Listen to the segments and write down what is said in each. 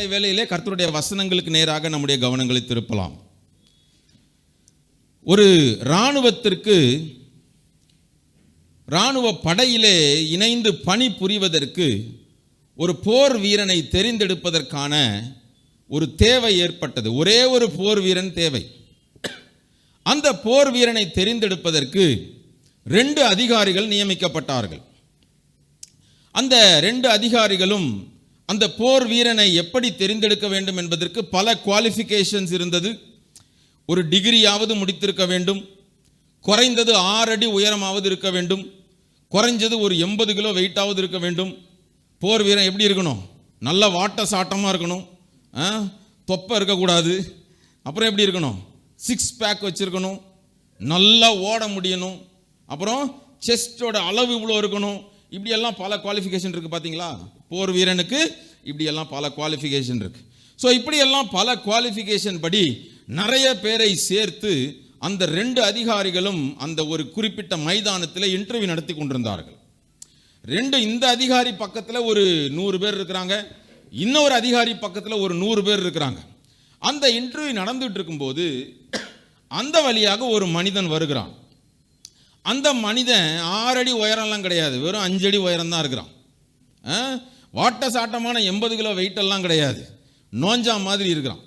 காலை வேளையிலே கர்த்தருடைய வசனங்களுக்கு நேராக நம்முடைய கவனங்களை திருப்பலாம். ஒரு இராணுவ படையிலே இணைந்து பணி புரிவதற்கு ஒரு போர் வீரனை தெரிந்தெடுப்பதற்கான ஒரு தேவை ஏற்பட்டது. ஒரே ஒரு போர் வீரன் தேவை. அந்த போர் வீரனை தெரிந்தெடுப்பதற்கு 2 அதிகாரிகள் நியமிக்கப்பட்டார்கள். அந்த 2 அதிகாரிகளும் அந்த போர் வீரனை எப்படி தெரிந்தெடுக்க வேண்டும் என்பதற்கு பல குவாலிஃபிகேஷன்ஸ் இருந்தது. ஒரு டிகிரியாவது முடித்திருக்க வேண்டும், குறைந்தது 6 அடி உயரமாவது இருக்க வேண்டும், குறைஞ்சது ஒரு 80 கிலோ வெயிட்டாவது இருக்க வேண்டும். போர் வீரன் எப்படி இருக்கணும்? நல்ல வாட்ட சாட்டமாக இருக்கணும், தொப்பை இருக்கக்கூடாது. அப்புறம் எப்படி இருக்கணும்? 6 பேக் வச்சுருக்கணும், நல்லா ஓட முடியணும், அப்புறம் செஸ்டோட அளவு இவ்வளோ இருக்கணும். இப்படியெல்லாம் பல குவாலிஃபிகேஷன் இருக்குது. பார்த்தீங்களா, போர் வீரனுக்கு இப்படியெல்லாம் பல குவாலிஃபிகேஷன் இருக்குது. ஸோ இப்படியெல்லாம் பல குவாலிஃபிகேஷன் படி நிறைய பேரை சேர்த்து அந்த 2 அதிகாரிகளும் அந்த ஒரு குறிப்பிட்ட மைதானத்தில் இன்டர்வியூ நடத்தி கொண்டிருந்தார்கள். இந்த அதிகாரி பக்கத்தில் ஒரு 100 பேர் இருக்கிறாங்க, இன்னொரு அதிகாரி பக்கத்தில் ஒரு 100 பேர் இருக்கிறாங்க. அந்த இன்டர்வியூ நடந்துட்டு இருக்கும்போது அந்த வழியாக ஒரு மனிதன் வருகிறான். அந்த மனிதன் 6 அடி உயரம்லாம் கிடையாது, வெறும் 5 அடி உயரம் தான் இருக்கிறான். வாட்ட சாட்டமான 80 கிலோ வெயிட்டெல்லாம் கிடையாது, நோஞ்சா மாதிரி இருக்கிறான்.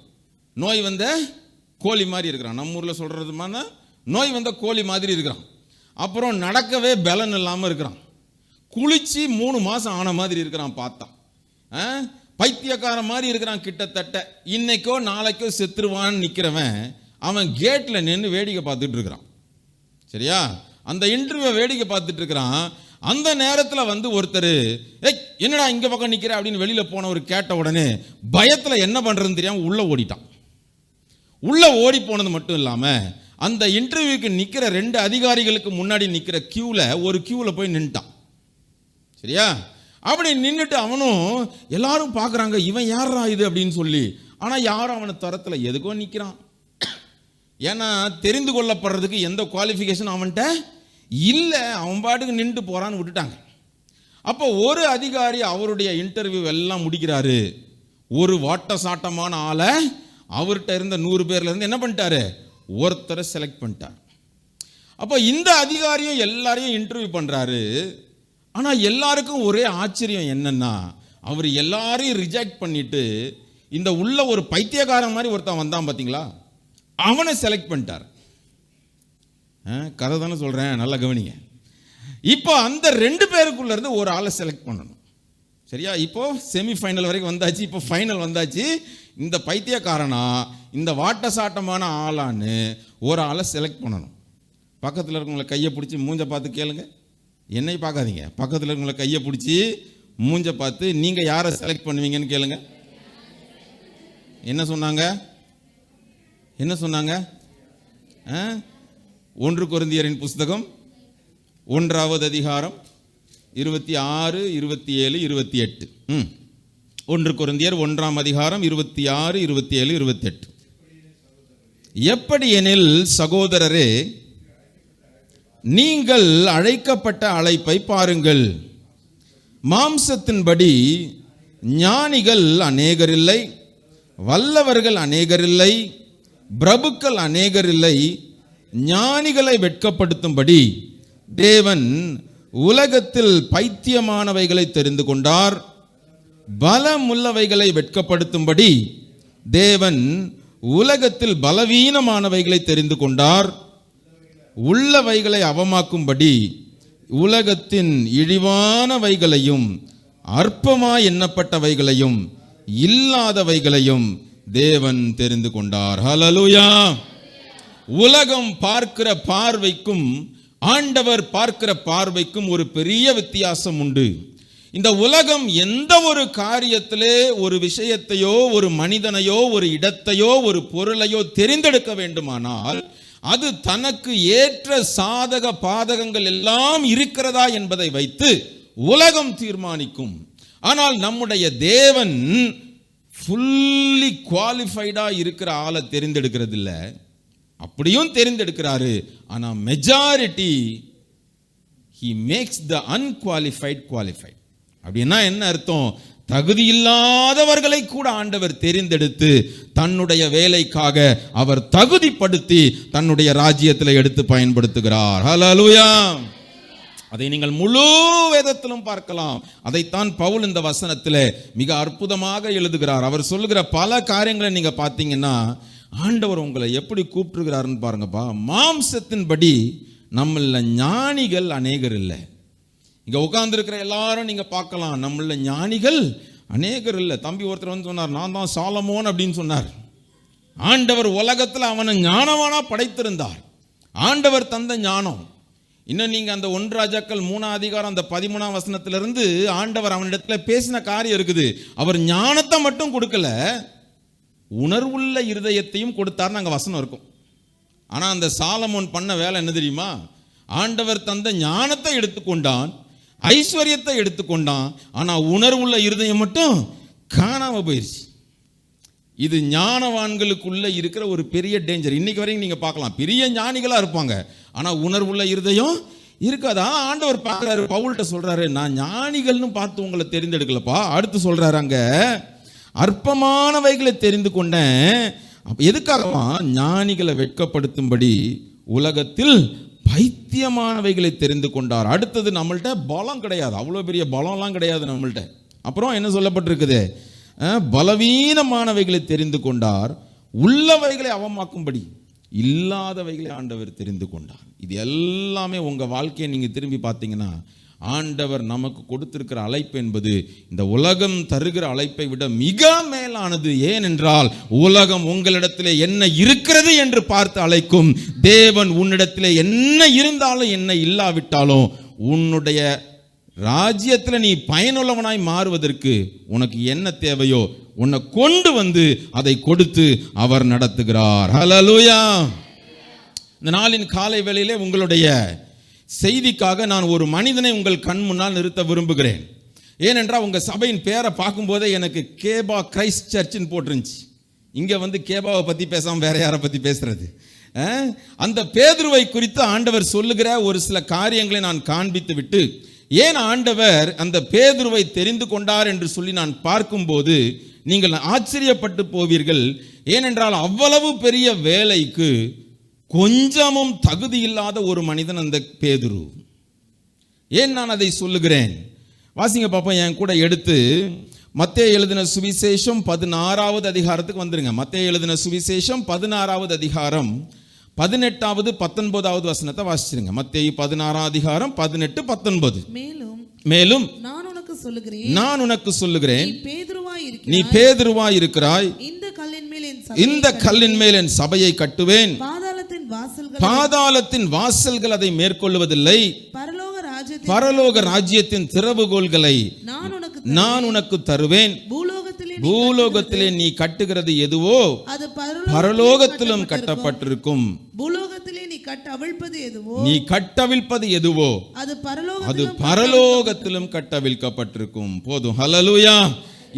நோய் வந்த கோழி மாதிரி இருக்கிறான். நம்ம ஊரில் சொல்கிறதுமான நோய் வந்த கோழி மாதிரி இருக்கிறான். அப்புறம் நடக்கவே பலன் இல்லாமல் இருக்கிறான். குளிச்சு 3 மாதம் ஆன மாதிரி இருக்கிறான். பார்த்தா பைத்தியக்கார மாதிரி இருக்கிறான். கிட்டத்தட்ட இன்னைக்கோ நாளைக்கோ செத்துருவான்னு நிற்கிறவன் அவன் கேட்டில் நின்று வேடிக்கை பார்த்துட்டு இருக்கிறான். சரியா, அந்த இன்டர்வியூவை வேடிக்கை பார்த்துட்டு இருக்கிறான். அந்த நேரத்தில் வந்து ஒருத்தர், என்னடா இங்கே பக்கம் நிற்கிற அப்படின்னு வெளியில் போனவர் கேட்ட உடனே பயத்தில் என்ன பண்ணுறதுன்னு தெரியாமல் உள்ளே ஓடிட்டான். உள்ளே ஓடி போனது மட்டும் இல்லாமல் அந்த இன்டர்வியூக்கு நிற்கிற 2 அதிகாரிகளுக்கு முன்னாடி நிற்கிற ஒரு கியூவில் போய் நின்ட்டான். சரியா, அப்படி நின்றுட்டு அவனும் எல்லாரும் பார்க்குறாங்க, இவன் யாரா இது அப்படின்னு சொல்லி. ஆனால் யாரும் அவனை தரத்தில் எதுக்கோ நிற்கிறான். ஏன்னா தெரிந்து கொள்ளப்படுறதுக்கு எந்த குவாலிஃபிகேஷன் அவன்கிட்ட இல்லை, அவன் பாட்டுக்கு நின்று போகிறான்னு விட்டுட்டாங்க. அப்போ ஒரு அதிகாரி அவருடைய இன்டர்வியூ எல்லாம் முடிக்கிறாரு. ஒரு வாட்ட சாட்டமான ஆளை அவர்கிட்ட இருந்த 100 பேர்லேருந்து என்ன பண்ணிட்டாரு, ஒருத்தரை செலக்ட் பண்ணிட்டார். அப்போ இந்த அதிகாரியும் எல்லாரையும் இன்டர்வியூ பண்ணுறாரு. ஆனால் எல்லாருக்கும் ஒரே ஆச்சரியம் என்னன்னா, அவர் எல்லாரையும் ரிஜெக்ட் பண்ணிட்டு இந்த உள்ள ஒரு பைத்தியக்காரன் மாதிரி ஒருத்தன் வந்தான் பார்த்தீங்களா, அவனை செலக்ட் பண்ணிட்டார். கதை தானே சொல்கிறேன், நல்லா கவனிங்க. இப்போ அந்த 2 பேருக்குள்ள இருந்து ஒரு ஆளை செலக்ட் பண்ணணும். சரியா, இப்போ செமிஃபைனல் வரைக்கும் வந்தாச்சு, இப்போ ஃபைனல் வந்தாச்சு. இந்த பைத்தியக்காரனா இந்த வாட்ட சாட்டமான ஆளான்னு ஒரு ஆளை செலக்ட் பண்ணணும். பக்கத்தில் இருக்கவங்களை கையை பிடிச்சி மூஞ்ச பார்த்து கேளுங்க, என்னை பார்க்காதீங்க, பக்கத்தில் இருக்கவங்களை கையை பிடிச்சி மூஞ்ச பார்த்து நீங்கள் யாரை செலக்ட் பண்ணுவீங்கன்னு கேளுங்க. என்ன சொன்னாங்க? 1 கொரிந்தியரின் புஸ்தகம் 1ஆவது அதிகாரம் 26, 27, 28. 1 கொரிந்தியர் 1ஆம் அதிகாரம் 26, 27, 28. எப்படி எனில் சகோதரரே, நீங்கள் அழைக்கப்பட்ட அழைப்பை பாருங்கள். மாம்சத்தின்படி ஞானிகள் அநேகரில்லை, வல்லவர்கள் அநேகரில்லை, பிரபுக்கள் அநேகரில்லை. ஞானிகளை வெட்கப்படுத்தும்படி தேவன் உலகத்தில் பைத்தியமானவைகளை தெரிந்து கொண்டார். பலமுள்ளவைகளை வெட்கப்படுத்தும்படி தேவன் உலகத்தில் பலவீனமானவைகளை தெரிந்து கொண்டார். உள்ளவைகளை அவமாக்கும்படி உலகத்தின் இழிவானவைகளையும் அற்பமாய் எண்ணப்பட்டவைகளையும் இல்லாதவைகளையும் தேவன் தெரிந்து கொண்டார். ஹல்லேலூயா. உலகம் பார்க்கிற பார்வைக்கும் ஆண்டவர் பார்க்கிற பார்வைக்கும் ஒரு பெரிய வித்தியாசம் உண்டு. இந்த உலகம் எந்த ஒரு காரியத்திலே ஒரு விஷயத்தையோ ஒரு மனிதனையோ ஒரு இடத்தையோ ஒரு பொருளையோ தெரிந்தெடுக்க வேண்டுமானால் அது தனக்கு ஏற்ற சாதக பாதகங்கள் எல்லாம் இருக்கிறதா என்பதை வைத்து உலகம் தீர்மானிக்கும். ஆனால் நம்முடைய தேவன் ஃபுல்லி குவாலிஃபைடா இருக்கிற ஆளை தெரிந்தெடுக்கிறது இல்லை, அப்படியும் தெரிந்தெடுக்கிறாரு. ஆனால் majority he makes the unqualified qualified. அப்படின்னா என்ன அர்த்தம்? தகுதியில்லாதவர்களை கூட ஆண்டவர் தெரிந்தெடுத்து தன்னுடைய வேலைக்காக அவர் தகுதிப்படுத்தி தன்னுடைய ராஜ்யத்தில் எடுத்து பயன்படுத்துகிறார். ஹல்லேலூயா. அதை நீங்கள் முழு வேதத்திலும் பார்க்கலாம். அதைத்தான் பவுல் இந்த வசனத்தில் மிக அற்புதமாக எழுதுகிறார். அவர் சொல்லுகிற பல காரியங்களை நீங்க பார்த்தீங்கன்னா ஆண்டவர் உங்களை எப்படி கூப்பிட்டுருக்கிறாருன்னு பாருங்கப்பா. மாம்சத்தின்படி நம்மள ஞானிகள் அநேகர் இல்லை. இங்க உட்கார்ந்துருக்கிற எல்லாரும் நீங்க பார்க்கலாம், நம்மள ஞானிகள் அநேகர் இல்லை. தம்பி ஒருத்தர் வந்து சொன்னார், நான் தான் சாலமோன் அப்படின்னு சொன்னார். ஆண்டவர் உலகத்தில் அவனை ஞானவானா படைத்திருந்தார். ஆண்டவர் தந்த ஞானம். இன்னும் நீங்க அந்த 1 ராஜாக்கள் 3ஆம் அதிகாரம் அந்த 13ஆம் வசனத்திலிருந்து ஆண்டவர் அவனிடத்துல பேசின காரியம் இருக்குது. அவர் ஞானத்தை மட்டும் கொடுக்கல, உணர்வுள்ள இருதயத்தையும் கொடுத்தார். அங்க வசனம் இருக்கும். ஆனா அந்த சாலமோன் பண்ண வேலை என்ன தெரியுமா? ஆண்டவர் தந்த ஞானத்தை எடுத்துக்கொண்டான், ஐஸ்வர்யத்தை எடுத்துக்கொண்டான், ஆனா உணர்வுள்ள இருதயம் மட்டும் காணாம போயிருச்சு. இது ஞானவான்களுக்குள்ள இருக்கிற ஒரு பெரிய டேஞ்சர். இன்னைக்கு வரைக்கும் நீங்க பார்க்கலாம், பெரிய ஞானிகளா இருப்பாங்க, ஆனா உணர்வுள்ள இருதயம் இருக்காதா. ஆண்டவர் பார்க்கிறாரு, பவுல்கிட்ட சொல்றாரு, நான் ஞானிகள்னு பார்த்து உங்களை தெரிந்தெடுக்கலப்பா. அடுத்து சொல்றாரு, அங்க அற்பமானவைகளை தெரிந்து கொண்டேன். எதுக்காகவா? ஞானிகளை வெட்கப்படுத்தும்படி உலகத்தில் பைத்தியமானவைகளை தெரிந்து கொண்டார். அடுத்தது, நம்மள்ட்ட பலம் கிடையாது, அவ்வளோ பெரிய பலம்லாம் கிடையாது நம்மள்ட்ட. அப்புறம் என்ன சொல்லப்பட்டிருக்குது? பலவீனமானவைகளை தெரிந்து கொண்டார், உள்ளவைகளை அவமாக்கும்படி இல்லாதவைகளை ஆண்டவர் தெரிந்து கொண்டார். இது எல்லாமே உங்க வாழ்க்கையை நீங்க திரும்பி பார்த்தீங்கன்னா ஆண்டவர் நமக்கு கொடுத்திருக்கிற அழைப்பு என்பது இந்த உலகம் தருகிற அழைப்பை விட மிக மேலானது. ஏனென்றால் உலகம் உங்களிடத்திலே என்ன இருக்கிறது என்று பார்த்து அழைக்கும். தேவன் உன்னிடத்திலே என்ன இருந்தாலும் என்ன இல்லாவிட்டாலும் உன்னுடைய ராஜ்யத்தில் நீ பயனுள்ளவனாய் மாறுவதற்கு உனக்கு என்ன தேவையோ உன்னை கொண்டு வந்து அதை கொடுத்து அவர் நடத்துகிறார். ஹல்லேலூயா. இந்த நாளின் காலை வேளையிலே உங்களுடைய செய்திக்காக நான் ஒரு மனிதனை உங்கள் கண் முன்னால் நிறுத்த விரும்புகிறேன். ஏனென்றால் உங்கள் சபையின் பேரை பார்க்கும்போதே எனக்கு கேபா கிரைஸ்ட் சர்ச்னு போட்டிருந்துச்சு. இங்கே வந்து கேபாவை பற்றி பேசாமல் வேற யாரை பற்றி பேசுறது? அந்த பேதுருவை குறித்து ஆண்டவர் சொல்லுகிற ஒரு சில காரியங்களை நான் காண்பித்து விட்டு, ஏன் ஆண்டவர் அந்த பேதுருவை தெரிந்து கொண்டார் என்று சொல்லி நான் பார்க்கும்போது நீங்கள் ஆச்சரியப்பட்டு போவீர்கள். ஏனென்றால் அவ்வளவு பெரிய வேலைக்கு கொஞ்சமும் தகுதி இல்லாத ஒரு மனிதன் அந்த பேதுரு. ஏன் நான் அதை சொல்லுகிறேன்? வாசிங்க பாப்போம், என் கூட எடுத்து மத்தேயு எழுதின சுவிசேஷம் 16வது அதிகாரத்துக்கு வந்துருங்க. மத்தேயு எழுதின சுவிசேஷம் 16வது அதிகாரம் 18வது 19வது வசனத்தை வாசிச்சிருங்க. மத்தேயு 16ஆம் அதிகாரம் 18 19. மேலும் நான் உனக்கு சொல்லுகிறேன், நீ பேதுருவாய் இருக்கிறாய், இந்த கல்லின் மேல் என் சபையை கட்டுவேன், பாதாளத்தின் வாசல்கள் அதை மேற்கொள்வதில்லை, பரலோக ராஜ்யத்தின் திறவுகோல்களை நான் உனக்கு தருவேன். பூலோகத்திலே நீ கட்டுகிறது எதுவோ அது பரலோகத்திலும் கட்டப்பட்டிருக்கும், பூலோகத்திலே நீ கட்டவிழ்ப்பது எதுவோ அது பரலோகத்திலும் கட்டவிழ்க்கப்பட்டிருக்கும். போதும். ஹல்லேலூயா.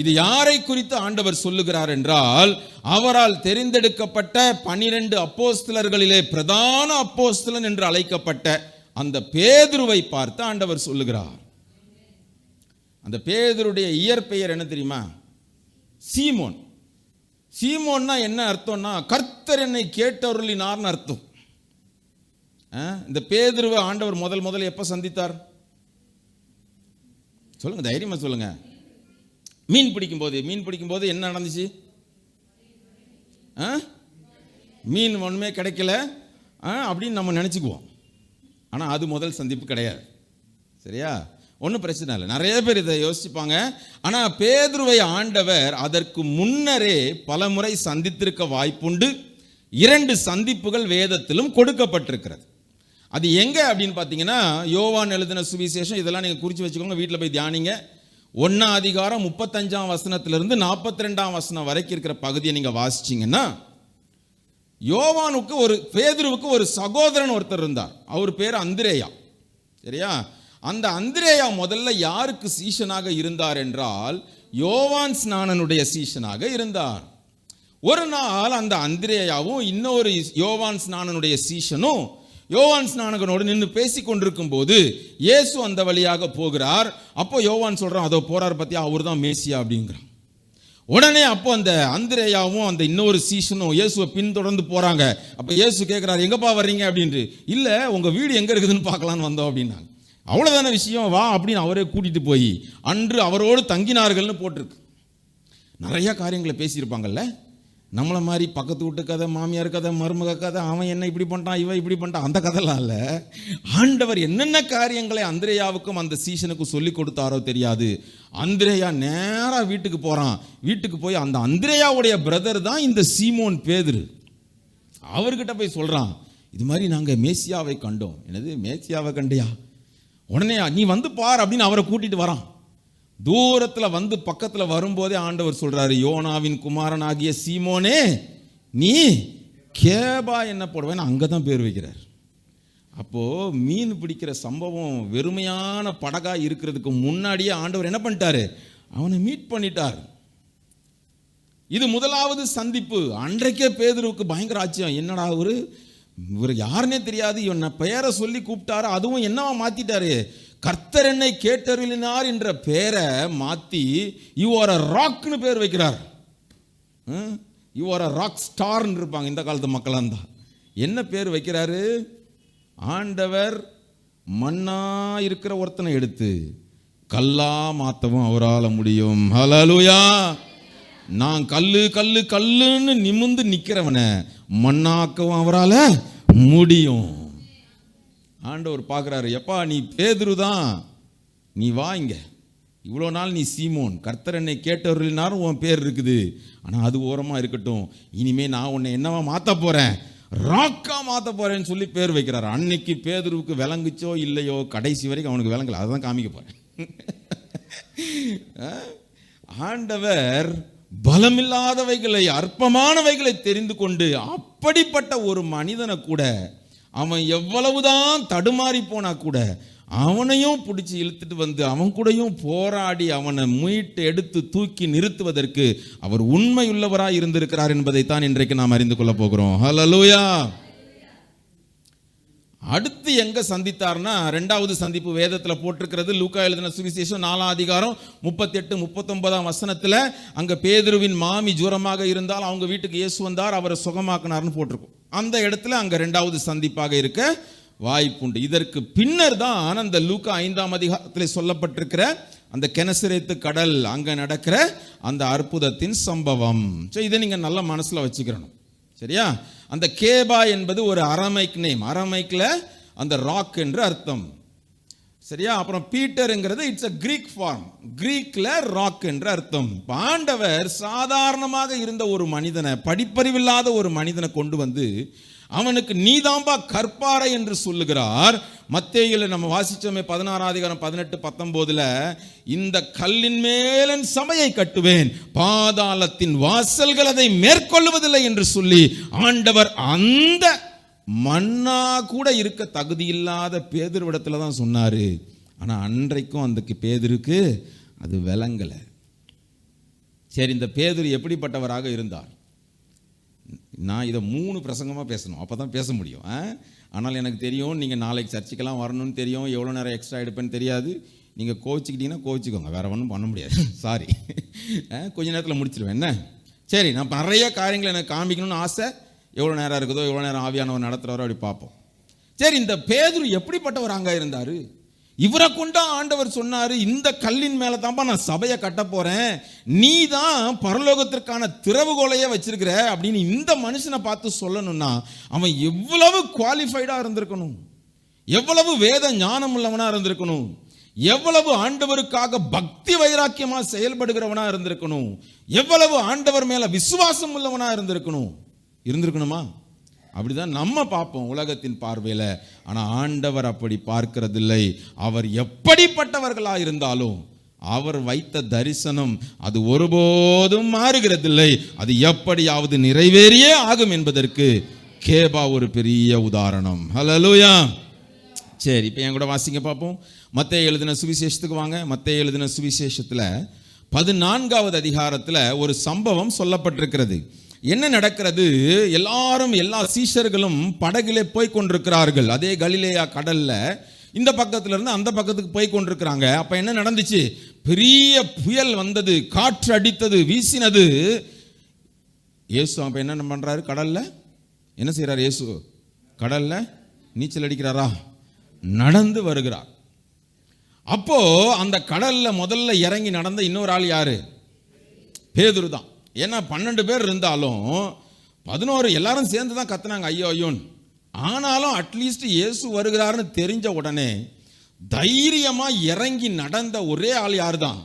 இது யாரை குறித்து ஆண்டவர் சொல்லுகிறார் என்றால், அவரால் தெரிந்தெடுக்கப்பட்ட 12 அப்போஸ்தலர்களிலே பிரதான அப்போஸ்தலன் என்று அழைக்கப்பட்ட அந்த பேதுருவை பார்த்து ஆண்டவர் சொல்லுகிறார். அந்த பேதுருடைய இயற்பெயர் என்ன தெரியுமா? சீமோன். சீமோன்னா என்ன அர்த்தம்னா, கர்த்தர் என்னை கேட்டருளினார்னு அர்த்தம். இந்த பேதுருவை ஆண்டவர் முதல் எப்ப சந்தித்தார்? சொல்லுங்க, தைரியமா சொல்லுங்க. மீன் பிடிக்கும் போது என்ன நடந்துச்சு? மீன் ஒண்ணுமே கிடைக்கல அப்படின்னு நம்ம நினைச்சுக்குவோம். ஆனா அது முதல் சந்திப்பு கிடையாது. சரியா? ஒன்றும் பிரச்சனை இல்லை. நிறைய பேர் இதை யோசிப்பாங்க. ஆனால் பேதுருவை ஆண்டவர் அதற்கு முன்னரே பல முறை சந்தித்திருக்க வாய்ப்புண்டு. 2 சந்திப்புகள் வேதத்திலும் கொடுக்கப்பட்டிருக்கிறது. அது எங்க அப்படின்னு பார்த்தீங்கன்னா, யோவான் எழுதின சுவிசேஷம், இதெல்லாம் நீங்கள் குறித்து வச்சுக்கோங்க, வீட்டில் போய் தியானிங்க. 1ஆம் அதிகாரம் 35ஆம் வசனத்திலிருந்து 42ஆம் வசனம் வரைக்கும் இருக்கிற பகுதியை நீங்கள் வாசிச்சிங்கன்னா, பேதுருவுக்கு ஒரு சகோதரன் ஒருத்தர் இருந்தார். அவர் பேர் அந்திரேயா. சரியா? அந்த அந்திரேயா முதல்ல யாருக்கு சீஷனாக இருந்தார் என்றால், யோவான் ஸ்நானனுடைய சீஷனாக இருந்தார். ஒரு நாள் அந்த அந்திரேயாவும் இன்னொரு யோவான் ஸ்நானனுடைய சீஷனும் யோவான் ஸ்நானகனோடு நின்று பேசி கொண்டிருக்கும் போது இயேசு அந்த வழியாக போகிறார். அப்போ யோவான் சொல்றான், அதோ போறார் பத்தியா, அவர் தான் மேசியா அப்படிங்கிறான். உடனே அப்போ அந்த அந்திரேயாவும் அந்த இன்னொரு சீஷனும் இயேசுவை பின்தொடர்ந்து போறாங்க. அப்போ இயேசு கேட்கிறார், எங்கப்பா வர்றீங்க அப்படின்ட்டு. இல்லை, உங்க வீடு எங்க இருக்குதுன்னு பார்க்கலான்னு வந்தோம் அப்படின்னாங்க. அவ்வளோதான விஷயம், வா அப்படின்னு அவரே கூட்டிட்டு போய் அன்று அவரோடு தங்கினார்கள்னு போட்டிருக்கு. நிறைய காரியங்களை பேசியிருப்பாங்கல்ல, நம்மளை மாதிரி பக்கத்து வீட்டு கதை, மாமியார் கதை, மருமக கதை, அவன் என்ன இப்படி பண்ணிட்டான், இவன் இப்படி பண்ணிட்டான், அந்த கதைலாம் இல்லை. ஆண்டவர் என்னென்ன காரியங்களை அந்திரேயாவுக்கும் அந்த சீசனுக்கும் சொல்லி கொடுத்தாரோ தெரியாது. அந்திரேயா நேராக வீட்டுக்கு போகிறான். வீட்டுக்கு போய் அந்த அந்திரேயாவுடைய பிரதர் தான் இந்த சீமோன் பேதுரு. அவர்கிட்ட போய் சொல்கிறான், இது மாதிரி நாங்கள் மேசியாவை கண்டோம். என்னது மேசியாவை கண்டியா? உடனே நீ வந்து பார் அப்படின்னு அவரை கூட்டிட்டு வரான். தூரத்தில் வந்து பக்கத்தில் வரும்போதே ஆண்டவர் சொல்றாரு, யோனாவின் குமாரன் ஆகிய சீமோனே, நீ கேபா என்ன போடுவேன்னு அங்கே தான் பேர் வைக்கிறார். அப்போ மீன் பிடிக்கிற சம்பவம் வெறுமையான படகா இருக்கிறதுக்கு முன்னாடியே ஆண்டவர் என்ன பண்ணிட்டாரு, அவனை மீட் பண்ணிட்டார். இது முதலாவது சந்திப்பு. அன்றைக்கே பேதுருவுக்கு பயங்கர ஆச்சரியம், என்னடா இவர் யாருன்னே தெரியாது, இவன் பெயரை சொல்லி கூப்பிட்டாரு, அதுவும் என்னவா மாத்திட்டாரு, கர்த்தர் என்னை கேட்டருளினார் என்ற பேரை மாத்தி யூ ஆர் அ ராக்னு பேர் வைக்கிறார். யூ ஆர் அ ராக் ஸ்டார்ன்னு இருப்பாங்க இந்த காலத்து மக்களாக தான். என்ன பேர் வைக்கிறாரு, ஆண்டவர் மண்ணா இருக்கிற ஒருத்தனை எடுத்து கல்லா மாத்தவும் அவரால் முடியும். ஹல்லேலூயா. நான் கல்லு கல்லு கல்லுன்னு நிமிந்து நிற்கிறவனை மண்ணாக்கவும் அவரால் முடியும். ஆண்டவர் பார்க்குறாரு, எப்பா நீ பேதுரு தான், நீ வா இங்க. இவ்வளோ நாள் நீ சீமோன், கர்த்தர் என்னை கேட்டவர்களினாலும் உன் பேர் இருக்குது, ஆனால் அது ஓரமாக இருக்கட்டும். இனிமே நான் உன்னை என்னவா மாற்ற போகிறேன், ராக்கா மாற்ற போகிறேன்னு சொல்லி பேர் வைக்கிறார். அன்னைக்கு பேதுருவுக்கு விளங்குச்சோ இல்லையோ, கடைசி வரைக்கும் அவனுக்கு விளங்கல. அதுதான் காமிக்க போகிறேன். ஆண்டவர் பலமில்லாதவைகளை, அற்பமானவைகளை தெரிந்து கொண்டு அப்படிப்பட்ட ஒரு மனிதனை கூட, அவன் எவ்வளவுதான் தடுமாறி போனா கூட அவனையும் பிடிச்சி இழுத்துட்டு வந்து அவன் கூடயும் போராடி அவனை மீட்டு எடுத்து தூக்கி நிறுத்துவதற்கு அவர் உண்மையுள்ளவராய் இருந்திருக்கிறார் என்பதைத்தான் இன்றைக்கு நாம் அறிந்து கொள்ள போகிறோம். ஹல்லேலூயா. அடுத்து எங்க சந்தித்தார்னா, இரண்டாவது சந்திப்பு வேதத்தில் போட்டிருக்கிறது. லூக்கா எழுதின சுவிசேஷம் 4ஆம் அதிகாரம் 38-39 வசனத்தில் அங்க பேதுருவின் மாமி ஜூரமாக இருந்தால் அவங்க வீட்டுக்கு இயேசு வந்தார், அவரை சுகமாக்கினார்னு போட்டிருக்கும். அந்த இடத்துல அங்க இரண்டாவது சந்திப்பாக இருக்க வாய்ப்புண்டு. இதற்கு பின்னர் தான் அந்த லூக்கா 5ஆம் அதிகாரத்தில் சொல்லப்பட்டிருக்கிற அந்த கெனசரேத்து கடல் அங்க நடக்கிற அந்த அற்புதத்தின் சம்பவம். இதை நீங்க நல்ல மனசுல வச்சுக்கிறணும், சரியா? அந்த கேபா என்பது ஒரு அரமைக் நேம். அரமைக்ல அந்த ராக் என்று அர்த்தம், சரியா? அப்புறம் பீட்டர்ங்கிறது இட்ஸ் a கிரீக் ஃபார்ம். கிரீக்ல ராக் என்று அர்த்தம். ஆண்டவர் சாதாரணமாக இருந்த ஒரு மனிதனை, படிப்பறிவில்லாத ஒரு மனிதனை கொண்டு வந்து அவனுக்கு நீதாம்பா கற்பாறை என்று சொல்லுகிறார். மத்தேயுல நம்ம வாசிச்சோமே 16ஆம் அதிகாரம் 18-19, இந்த கல்லின் மேலன் சபையை கட்டுவேன், பாதாளத்தின் வாசல்கள் அதை மேற்கொள்வதில்லை என்று சொல்லி ஆண்டவர் அந்த மண்ணா கூட இருக்க தகுதி இல்லாத பேதுருவிடத்துல தான் சொன்னாரு. ஆனா அன்றைக்கும் அந்த பேதுருக்கு அது விளங்கல. சரி, இந்த பேதுரு எப்படிப்பட்டவராக இருந்தார்? நான் இதை 3 பிரசங்கமாக பேசணும், அப்போ தான் பேச முடியும். ஆனால் எனக்கு தெரியும், நீங்கள் நாளைக்கு சர்ச்சுக்கெல்லாம் வரணும்னு தெரியும், எவ்வளோ நேரம் எக்ஸ்ட்ரா எடுப்பேன்னு தெரியாது. நீங்கள் கோச்சிக்கிட்டீங்கன்னா கோச்சிக்கோங்க, வேறு ஒன்றும் பண்ண முடியாது. சாரி, கொஞ்ச நேரத்தில் முடிச்சிடுவேன். என்ன சரி, நான் நிறைய காரியங்களை எனக்கு காமிக்கணும்னு ஆசை. எவ்வளோ நேரம் இருக்குதோ, எவ்வளோ நேரம் ஆவியானவர் நடத்துகிறவரோ அப்படி பார்ப்போம். சரி, இந்த பேதுரு எப்படிப்பட்டவர் அங்கே இருந்தார்? இவரை கொண்டா ஆண்டவர் சொன்னாரு, இந்த கல்லின் மேல தான்ப்பா நான் சபையை கட்ட போறேன், நீ தான் பரலோகத்திற்கான திறவுகோலையே வச்சிருக்கிற அப்படின்னு இந்த மனுஷனை பார்த்து சொல்லணும்னா அவன் எவ்வளவு குவாலிஃபைடா இருந்திருக்கணும், எவ்வளவு வேத ஞானம் உள்ளவனா இருந்திருக்கணும், எவ்வளவு ஆண்டவருக்காக பக்தி வைராக்கியமா செயல்படுகிறவனா இருந்திருக்கணும், எவ்வளவு ஆண்டவர் மேல விசுவாசம் உள்ளவனா இருந்திருக்கணுமா? அப்படிதான் நம்ம பார்ப்போம் உலகத்தின் பார்வையில். ஆனால் ஆண்டவர் அப்படி பார்க்கிறதில்லை. அவர் எப்படிப்பட்டவர்களா இருந்தாலும் அவர் வைத்த தரிசனம் அது ஒருபோதும் மாறுகிறதில்லை. அது எப்படியாவது நிறைவேறியே ஆகும் என்பதற்கு கேபா ஒரு பெரிய உதாரணம். ஹல்லேலூயா. சரி, இப்போ என் கூட வாசிங்க பார்ப்போம். மத்தேயு எழுதின சுவிசேஷத்துக்கு வாங்க. மத்தேயு எழுதின சுவிசேஷத்தில் 14ஆவது அதிகாரத்தில் ஒரு சம்பவம் சொல்லப்பட்டிருக்கிறது. என்ன நடக்கிறது? எல்லாரும் எல்லா சீஷர்களும் படகிலே போய் கொண்டிருக்கிறார்கள். அதே கலிலேயா கடல்ல இந்த பக்கத்துல இருந்து அந்த பக்கத்துக்கு போய் கொண்டிருக்கிறாங்க. அப்ப என்ன நடந்துச்சு? பெரிய புயல் வந்தது, காற்று அடித்தது, வீசினது. இயேசு அப்ப என்ன பண்றாரு? கடல்ல என்ன செய்யறாரு? இயேசு கடல்ல நீச்சல் அடிக்கிறாரா? நடந்து வருகிறார். அப்போ அந்த கடல்ல முதல்ல இறங்கி நடந்த இன்னொரு ஆள் யாரு? பேதுரு தான். ஏன்னா 12 பேர் இருந்தாலும் 11 எல்லாரும் சேர்ந்து தான் கத்துனாங்க ஐயோ ஐயோன்னு. ஆனாலும் அட்லீஸ்ட் இயேசு வருகிறாருன்னு தெரிஞ்ச உடனே தைரியமா இறங்கி நடந்த ஒரே ஆள் யாரு தான்?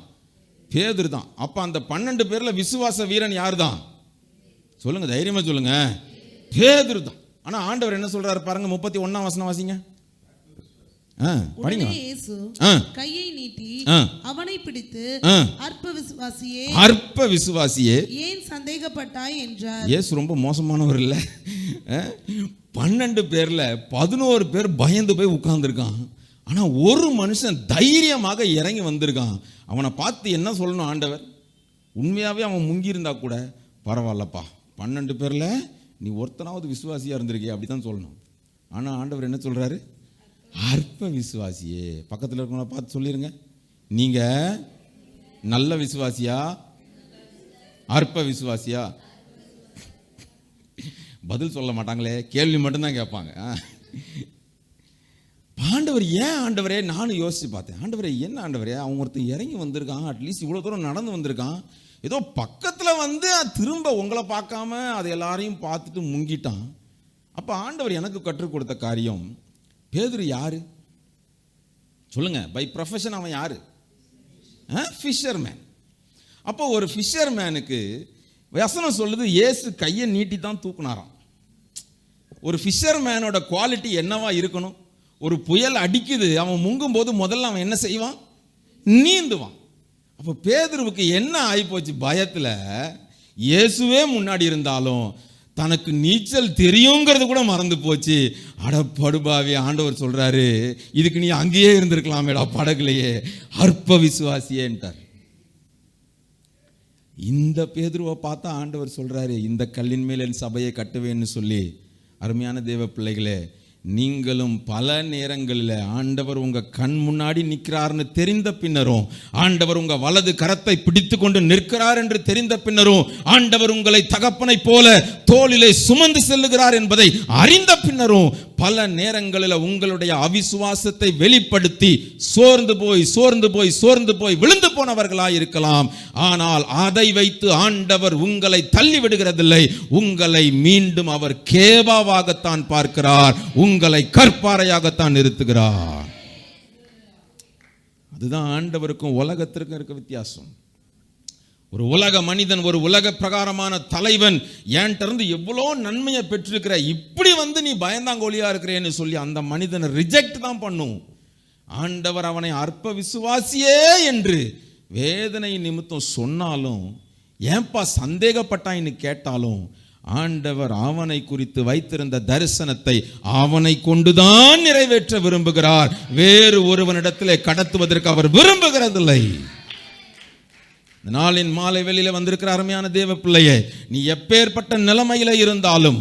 பேதுரு தான். அப்ப அந்த 12 பேர்ல விசுவாச வீரன் யாரு தான்? சொல்லுங்க, தைரியமா சொல்லுங்க, பேதுரு தான். ஆனா ஆண்டவர் என்ன சொல்றாரு பாருங்க, 31ஆம் வசனம் வாசிங்க. கையை நீட்டி அவனை பிடித்து அற்ப விசுவாசியே ஏன் சந்தேகப்பட்டாய் என்றார். இயேசு ரொம்ப மோசமானவர் இல்ல? 12 பேர்ல 11 பேர் பயந்து போய் உட்கார்ந்துருக்கான். ஆனா ஒரு மனுஷன் தைரியமாக இறங்கி வந்திருக்கான். அவனை பார்த்து என்ன சொல்லணும் ஆண்டவர்? உண்மையாவே அவன் முங்கி இருந்தா கூட பரவாயில்லப்பா, 12 பேர்ல நீ ஒருத்தனாவது விசுவாசியா இருந்திருக்கே அப்படித்தான் சொல்லணும். ஆனா ஆண்டவர் என்ன சொல்றாரு? அற்ப விசுவாசியே. பக்கத்தில் இருக்கவங்கள பார்த்து சொல்லிருங்க, நீங்க நல்ல விசுவாசியா அற்ப விசுவாசியா? பதில் சொல்ல மாட்டாங்களே, கேள்வி மட்டும்தான் கேட்பாங்க. ஆண்டவர் ஏன் ஆண்டவரே? நானும் யோசிச்சு பார்த்தேன். ஆண்டவரே என்ன ஆண்டவரே, அவங்க ஒருத்தர் இறங்கி வந்திருக்கான், அட்லீஸ்ட் இவ்வளோ தூரம் நடந்து வந்திருக்கான், ஏதோ பக்கத்தில் வந்து திரும்ப உங்களை பார்க்காம அதை எல்லாரையும் பார்த்துட்டு முங்கிட்டான். அப்போ ஆண்டவர் எனக்கு கற்றுக் கொடுத்த காரியம், பேதுரு யாரு சொல்லுங்க? பை ப்ரொஃபஷன் அவன் யாரு? ஃபிஷர்மேன். அப்போ ஒரு ஃபிஷர்மேனுக்கு வசனம் சொல்லுது இயேசு கையை நீட்டி தான் தூக்குனாராம். ஒரு ஃபிஷர்மேனோட குவாலிட்டி என்னவா இருக்கணும்? ஒரு புயல் அடிக்குது, அவன் முங்கும் போது முதல்ல அவன் என்ன செய்வான்? நீந்துவான். அப்போ பேதுருவுக்கு என்ன ஆயிப்போச்சு? பயத்தில் இயேசுவே முன்னாடி இருந்தாலும் தனக்கு நீச்சல் தெரியுங்கிறது கூட மறந்து போச்சு. அடப்படுபாவி, ஆண்டவர் சொல்றாரு இதுக்கு நீ அங்கேயே இருந்திருக்கலாமேடா படகுலையே, அற்ப விசுவாசியேன்ட்டார். இந்த பேதுருவை பார்த்தா ஆண்டவர் சொல்றாரு இந்த கல்லின் மேல் என் சபையை கட்டுவேன்னு சொல்லி. அருமையான தேவ பிள்ளைகளே, நீங்களும் பல நேரங்களில் ஆண்டவர் உங்க கண் முன்னாடி நிற்கிறார்னு தெரிந்த பின்னரும், ஆண்டவர் உங்க வலது கரத்தை பிடித்து கொண்டு நிற்கிறார் என்று தெரிந்த பின்னரும், ஆண்டவர் உங்களை தகப்பனை போல தோளிலே சுமந்து செல்லுகிறார் என்பதை அறிந்த பின்னரும் பல நேரங்களில் உங்களுடைய அவிசுவாசத்தை வெளிப்படுத்தி சோர்ந்து போய் விழுந்து போனவர்களாய் இருக்கலாம். ஆனால் அதை வைத்து ஆண்டவர் உங்களை தள்ளி விடுகிறதில்லை. உங்களை மீண்டும் அவர் கேபாவாகத்தான் பார்க்கிறார், உங்களை கற்பாறையாகத்தான் நிறுத்துகிறார். அதுதான் ஆண்டவருக்கும் உலகத்திற்கும் இருக்க வித்தியாசம். ஒரு உலக மனிதன், ஒரு உலக பிரகாரமான தலைவன் என்கிட்ட இருந்து எவ்வளோ நன்மையை பெற்றிருக்கிற, இப்படி வந்து நீ பயந்தாங்கோலியா இருக்கிறேன்னு சொல்லி அந்த மனிதனை ரிஜெக்ட் தான் பண்ணும். ஆண்டவர் அவனை அற்ப விசுவாசியே என்று வேதனை நிமித்தம் சொன்னாலும், ஏன்பா சந்தேகப்பட்டாயின்னு கேட்டாலும், ஆண்டவர் அவனை குறித்து வைத்திருந்த தரிசனத்தை அவனை கொண்டுதான் நிறைவேற்ற விரும்புகிறார். வேறு ஒருவனிடத்திலே கடத்துவதற்கு அவர் விரும்புகிறதில்லை. நாளின் மாலை வெளியில வந்திருக்கிற அருமையான தேவ பிள்ளையே, நீ எப்பேற்பட்ட நிலைமையில இருந்தாலும்,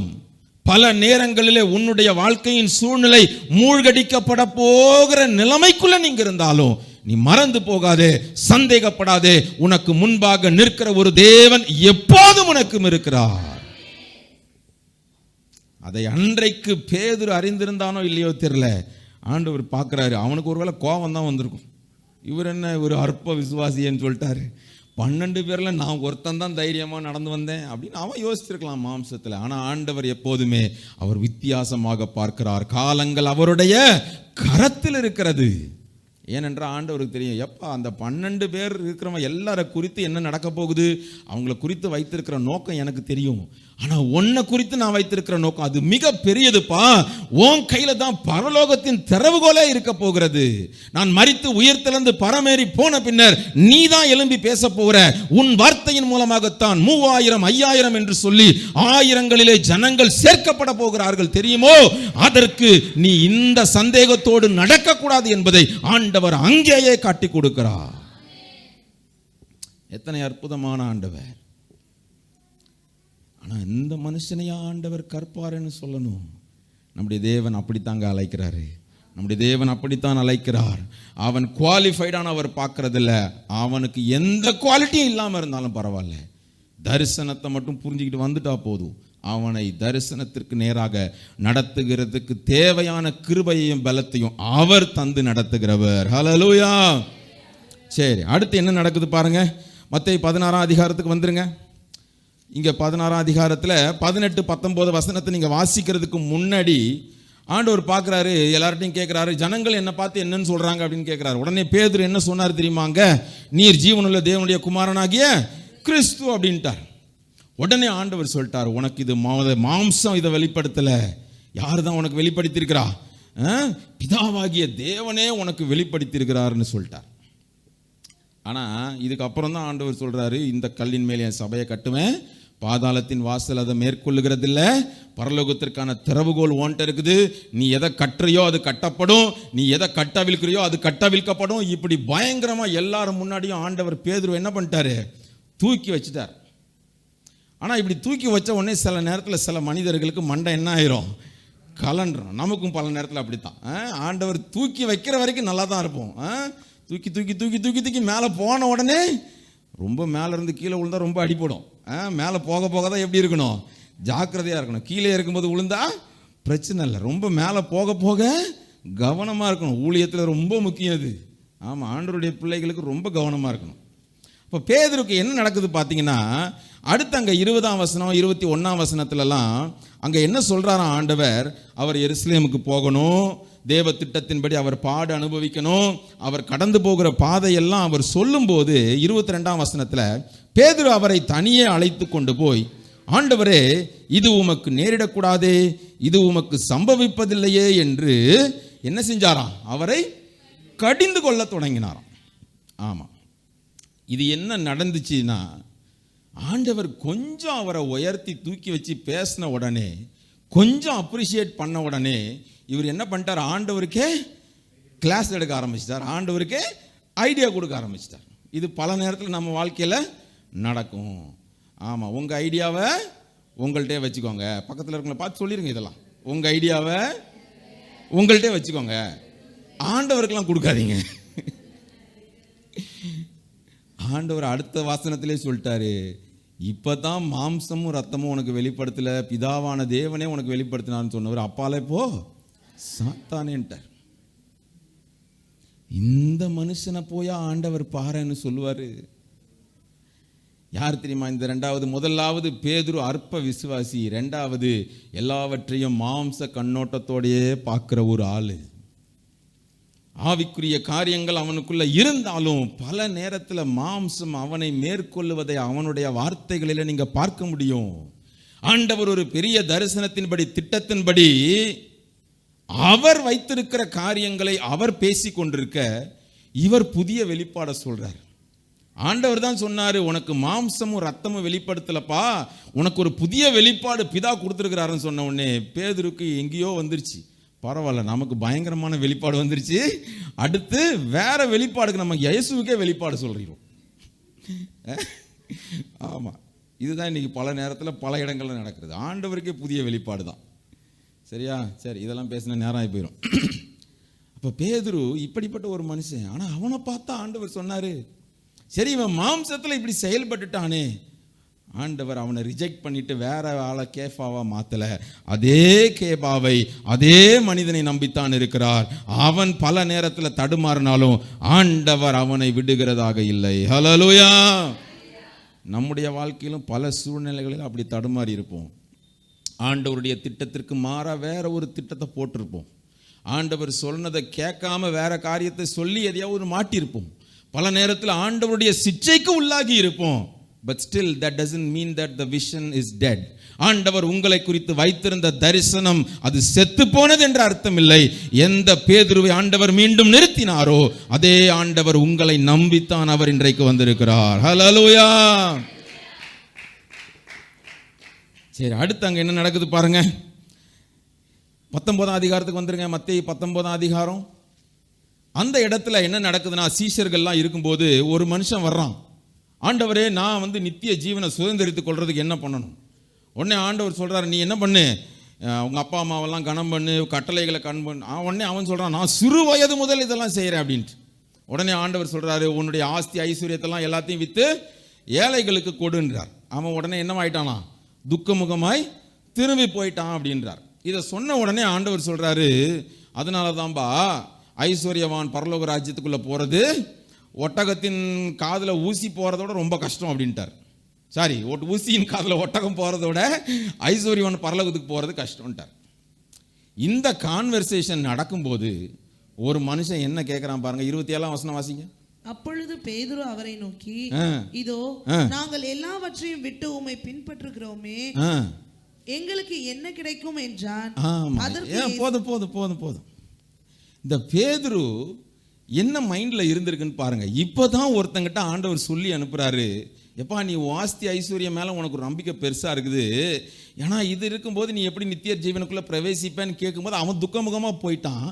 பல நேரங்களிலே உன்னுடைய வாழ்க்கையின் சூழ்நிலை மூழ்கடிக்கப்பட போகிற நிலைமைக்குள்ள நீங்க இருந்தாலும், நீ மறந்து போகாதே, சந்தேகப்படாதே. உனக்கு முன்பாக நிற்கிற ஒரு தேவன் எப்போதும் உனக்கும் இருக்கிறார். அதை அன்றைக்கு பேதுரு அறிந்திருந்தானோ இல்லையோ தெரியல, ஆண்டவர் பார்க்கிறாரு. அவனுக்கு ஒருவேளை கோபம் தான் வந்திருக்கும், இவர் என்ன ஒரு அற்ப விசுவாசின்னு சொல்லிட்டாரு, 12 பேர்ல நான் ஒருத்தன் தான் தைரியமா நடந்து வந்தேன் அப்படின்னு அவன் யோசிச்சிருக்கலாம் மாம்சத்தில். ஆனா ஆண்டவர் எப்போதுமே அவர் வித்தியாசமாக பார்க்கிறார். காலங்கள் அவருடைய கரத்தில் இருக்கிறது. ஏனென்றால் ஆண்டவருக்கு தெரியும், எப்பா அந்த 12 பேர் இருக்கிறவங்க எல்லாரை குறித்து என்ன நடக்க போகுது, அவங்கள குறித்து வைத்திருக்கிற நோக்கம் எனக்கு தெரியும். ஆனா உன்னை குறித்து நான் வைத்திருக்கிற நோக்கம் அது மிக பெரியதுப்பா. உன் கையில தான் பரலோகத்தின் திறவுகோலே இருக்க போகிறது. நான் மரித்து உயிர்த்தெழுந்து பரமேறி போன பின்னர் நீ தான் எழும்பி பேச போகிற. உன் வார்த்தையின் மூலமாகத்தான் 3000 5000 என்று சொல்லி ஆயிரங்களிலே ஜனங்கள் சேர்க்கப்பட போகிறார்கள் தெரியுமோ. அதற்கு நீ இந்த சந்தேகத்தோடு நடக்கக்கூடாது என்பதை ஆண்டவர் அங்கேயே காட்டி கொடுக்கிறார். எத்தனை அற்புதமான ஆண்டவர்! ஆனால் இந்த மனுஷனையா ஆண்டவர் கற்பாருன்னு சொல்லணும். நம்முடைய தேவன் அப்படித்தாங்க அழைக்கிறாரு. நம்முடைய தேவன் அப்படித்தான் அழைக்கிறார். அவன் குவாலிஃபைடான அவர் பார்க்கறதில்ல. அவனுக்கு எந்த குவாலிட்டியும் இல்லாமல் இருந்தாலும் பரவாயில்ல, தரிசனத்தை மட்டும் புரிஞ்சுக்கிட்டு வந்துட்டா போதும். அவனை தரிசனத்திற்கு நேராக நடத்துகிறதுக்கு தேவையான கிருபையையும் பலத்தையும் அவர் தந்து நடத்துகிறவர். ஹல்லேலூயா. சரி, அடுத்து என்ன நடக்குது பாருங்க. மத்தேயு 16ஆம் அதிகாரத்துக்கு வந்துருங்க. இங்கே 16ஆம் அதிகாரத்தில் 18-19 வசனத்தை நீங்கள் வாசிக்கிறதுக்கு முன்னாடி ஆண்டவர் பார்க்குறாரு, எல்லார்ட்டையும் கேட்குறாரு, ஜனங்கள் என்னை பார்த்து என்னன்னு சொல்கிறாங்க அப்படின்னு கேட்குறாரு. உடனே பேதுரு என்ன சொன்னார் தெரியுமாங்க? நீர் ஜீவனுள்ள தேவனுடைய குமாரனாகிய கிறிஸ்து அப்படின்ட்டார். உடனே ஆண்டவர் சொல்லிட்டார், உனக்கு இது மாம்சம் இதை வெளிப்படுத்தலை. யார் தான் உனக்கு வெளிப்படுத்தியிருக்கிறா? பிதாவாகிய தேவனே உனக்கு வெளிப்படுத்தியிருக்கிறாருன்னு சொல்லிட்டார். ஆனால் இதுக்கப்புறம் தான் ஆண்டவர் சொல்கிறாரு, இந்த கல்லின் மேலே என் சபையை கட்டுவேன், பாதாளத்தின் வாசல் அதை மேற்கொள்ளுகிறதில்ல, பரலோகத்திற்கான திறவுகோல் ஓன்ட்ட இருக்குது, நீ எதை கட்டுறியோ அது கட்டப்படும், நீ எதை கட்டவிழ்க்கிறியோ அது கட்டவிழ்க்கப்படும். இப்படி பயங்கரமாக எல்லாரும் முன்னாடியும் ஆண்டவர் பேதுரு என்ன பண்ணிட்டாரு? தூக்கி வச்சுட்டார். ஆனால் இப்படி தூக்கி வச்ச உடனே சில நேரத்தில் சில மனிதர்களுக்கு மண்டை என்ன ஆயிரும்? கலண்டுறோம். நமக்கும் பல நேரத்தில் அப்படித்தான். ஆண்டவர் தூக்கி வைக்கிற வரைக்கும் நல்லா தான் இருப்போம். தூக்கி தூக்கி தூக்கி தூக்கி தூக்கி மேலே போன உடனே ரொம்ப மேலே இருந்து கீழே விழுந்தா ரொம்ப அடிப்படும். மேலே போக போக தான் எப்படி இருக்கணும்? ஜாக்கிரதையாக இருக்கணும். கீழே இருக்கும்போது விழுந்தா பிரச்சனை இல்லை, ரொம்ப மேலே போக போக கவனமாக இருக்கணும். ஊழியத்தில் ரொம்ப முக்கியம் அது. ஆமாம், ஆண்டவருடைய பிள்ளைகளுக்கு ரொம்ப கவனமாக இருக்கணும். இப்போ பேதுருக்கு என்ன நடக்குது பார்த்தீங்கன்னா, அடுத்து அங்கே 20ஆம் வசனம் 21ஆம் வசனத்துலலாம் அங்கே என்ன சொல்கிறாராம் ஆண்டவர்? அவர் எருசலேமுக்கு போகணும், தேவ திட்டத்தின்படி அவர் பாடு அனுபவிக்கணும், அவர் கடந்து போகிற பாதையெல்லாம் அவர் சொல்லும்போது 22ஆம் வசனத்தில் பேதுரு அவரை தனியே அழைத்து கொண்டு போய், ஆண்டவரே, இது உமக்கு நேரிடக்கூடாதே, இது உமக்கு சம்பவிப்பதில்லையே என்று என்ன செஞ்சாராம்? அவரை கடிந்து கொள்ள தொடங்கினாராம். ஆமாம், இது என்ன நடந்துச்சுன்னா, ஆண்டவர் கொஞ்சம் அவரை உயர்த்தி தூக்கி வச்சு பேசின உடனே, கொஞ்சம் அப்ரிஷியேட் பண்ண உடனே இவர் என்ன பண்ணிட்டார்? ஆண்டவருக்கே கிளாஸ் எடுக்க ஆரம்பிச்சிட்டார், ஆண்டவருக்கே ஐடியா கொடுக்க ஆரம்பிச்சிட்டார். இது பல நேரத்தில் நம்ம வாழ்க்கையில் நடக்கும். ஆமாம், உங்கள் ஐடியாவை உங்கள்கிட்டே வச்சுக்கோங்க. பக்கத்தில் இருக்கவங்களை பார்த்து சொல்லிடுங்க, இதெல்லாம் உங்கள் ஐடியாவை உங்கள்கிட்டே வச்சுக்கோங்க, ஆண்டவருக்கெல்லாம் கொடுக்காதீங்க. ஆண்டவர் அடுத்த வாசனத்திலே சொல்லிட்டாரு, இப்போ தான் மாம்சமும் ரத்தமும் உனக்கு வெளிப்படுத்தல, பிதாவான தேவனே உனக்கு வெளிப்படுத்தினான்னு சொன்னவர் அப்பாலே போ சாத்தானேன்ட்டார். இந்த மனுஷனை போயா ஆண்டவர் பாருன்னு சொல்லுவார்? யார் தெரியுமா? இந்த ரெண்டாவது, முதலாவது பேதுரு அற்ப விசுவாசி, ரெண்டாவது எல்லாவற்றையும் மாம்ச கண்ணோட்டத்தோடையே பார்க்குற ஒரு ஆள். ஆவிக்குரிய காரியங்கள் அவனுக்குள்ள இருந்தாலும் பல நேரத்தில் மாம்சம் அவனை மேற்கொள்ளுவதை அவனுடைய வார்த்தைகளில் நீங்க பார்க்க முடியும். ஆண்டவர் ஒரு பெரிய தரிசனத்தின்படி, திட்டத்தின்படி அவர் வைத்திருக்கிற காரியங்களை அவர் பேசி கொண்டிருக்க, இவர் புதிய வெளிப்பாட சொல்றார். ஆண்டவர் தான் சொன்னாரு, உனக்கு மாம்சமும் ரத்தமும் வெளிப்படுத்தலப்பா, உனக்கு ஒரு புதிய வெளிப்பாடு பிதா கொடுத்துருக்கிறாருன்னு சொன்ன உடனே பேதுருக்கு எங்கேயோ வந்துருச்சு. பரவாயில்ல, நமக்கு பயங்கரமான வெளிப்பாடு வந்துருச்சு, அடுத்து வேற வெளிப்பாடுக்கு நம்ம இயேசுவுக்கே வெளிப்பாடு சொல்றோம். ஆமாம், இதுதான் இன்னைக்கு பல நேரத்தில் பல இடங்கள்ல நடக்கிறது. ஆண்டவருக்கே புதிய வெளிப்பாடு தான். சரியா? சரி, இதெல்லாம் பேசின நேரம் ஆகி போயிடும். அப்போ பேதுரு இப்படிப்பட்ட ஒரு மனுஷன், ஆனால் அவனை பார்த்தா ஆண்டவர் சொன்னாரு, சரி இவன் மாம்சத்தில் இப்படி செயல்பட்டுட்டானே, ஆண்டவர் அவனை ரிஜெக்ட் பண்ணிட்டு வேற ஆளை கேஃபாவா மாத்தல, அதே கேபாவை, அதே மனிதனை நம்பித்தான் இருக்கிறார். அவன் பல நேரத்தில் தடுமாறினாலும் ஆண்டவர் அவனை விடுகிறதாக இல்லை. ஹல்லேலூயா. நம்முடைய வாழ்க்கையிலும் பல சூழ்நிலைகளில் அப்படி தடுமாறி இருப்போம். ஆண்டவருடைய திட்டத்திற்கு மாறா வேற ஒரு திட்டத்தை போட்டிருப்போம். ஆண்டவர் சொன்னதை கேட்காம வேற காரியத்தை சொல்லி எதையாவது மாட்டியிருப்போம். பல நேரத்தில் ஆண்டவருடைய சிச்சைக்கு உள்ளாகி இருப்போம். But still that doesn't mean that the vision is dead. ஆண்டவர் உங்களை குறித்து வைத்திருந்த தரிசனம் அது செத்து போனது என்ற அர்த்தம் இல்லை. எந்த பேதுருவை ஆண்டவர் மீண்டும் நிறுத்தினாரோ அதே ஆண்டவர் உங்களை நம்பித்தான் அவர் இன்றைக்கு வந்திருக்கிறார். ஹல்லேலூயா. சரி, அடுத்து அங்க என்ன நடக்குது பாருங்க. 19ஆம் அதிகாரத்துக்கு வந்துருங்க. மத்தேயு 19ஆம் அதிகாரம். அந்த இடத்துல என்ன நடக்குதுன்னா, சீஷர்கள்லாம் இருக்கும்போது ஒரு மனுஷன் வர்றான். ஆண்டவரே, நான் நித்திய ஜீவனை சுதந்திரித்துக் கொள்றதுக்கு என்ன பண்ணணும்? உடனே ஆண்டவர் சொல்கிறார், நீ என்ன பண்ணு, உங்கள் அப்பா அம்மாவெல்லாம் கனம் பண்ணு, கட்டளைகளை பண்ணு. உடனே அவன் சொல்கிறான், நான் சிறு வயது முதல் இதெல்லாம் செய்கிறேன் அப்படின்ட்டு. உடனே ஆண்டவர் சொல்கிறாரு, உன்னுடைய ஆஸ்தி ஐஸ்வர்யத்தெல்லாம் எல்லாத்தையும் விற்று ஏழைகளுக்கு கொடுன்றார். அவன் உடனே என்னவாயிட்டானா, துக்கமுகமாய் திரும்பி போயிட்டான் அப்படின்றார். இதை சொன்ன உடனே ஆண்டவர் சொல்கிறாரு, அதனால தான்பா ஐஸ்வர்யவான் பரலோக ராஜ்யத்துக்குள்ளே போகிறது ஒட்டகத்தின் காதில் ஊசி போகிறதோட ரொம்ப கஷ்டம் அப்படின்ட்டார். சாரி, ஊசியின் காதில் ஒட்டகம் போகிறதோட ஐஸ்வர்யவான் பரலோகத்துக்கு போகிறது கஷ்டம்ட்டார். இந்த கான்வர்சேஷன் நடக்கும்போது ஒரு மனுஷன் என்ன கேட்குறான் பாருங்க, 27ஆம் வசனம் வாசிங்க. அப்பொழுது பேதுரு அவரை நோக்கி, இதோ நாங்கள் எல்லாவற்றையும் விட்டு உம்மை பின்பற்றுகிறோமே, எங்களுக்கு என்ன கிடைக்கும் என்றான். போதும் போதும் போதும் போதும். இந்த பேதுரு என்ன மைண்டில் இருந்திருக்குன்னு பாருங்க. இப்போதான் ஒருத்தங்கிட்ட ஆண்டவர் சொல்லி அனுப்புகிறாரு, எப்பா நீ ஆஸ்தி ஐஸ்வர்யம் மேலே உனக்கு ஒரு நம்பிக்கை பெருசாக இருக்குது, ஏன்னா இது இருக்கும்போது நீ எப்படி நித்திய ஜீவனுக்குள்ளே பிரவேசிப்பேன்னு கேட்கும்போது அவன் துக்கமுகமாக போயிட்டான்.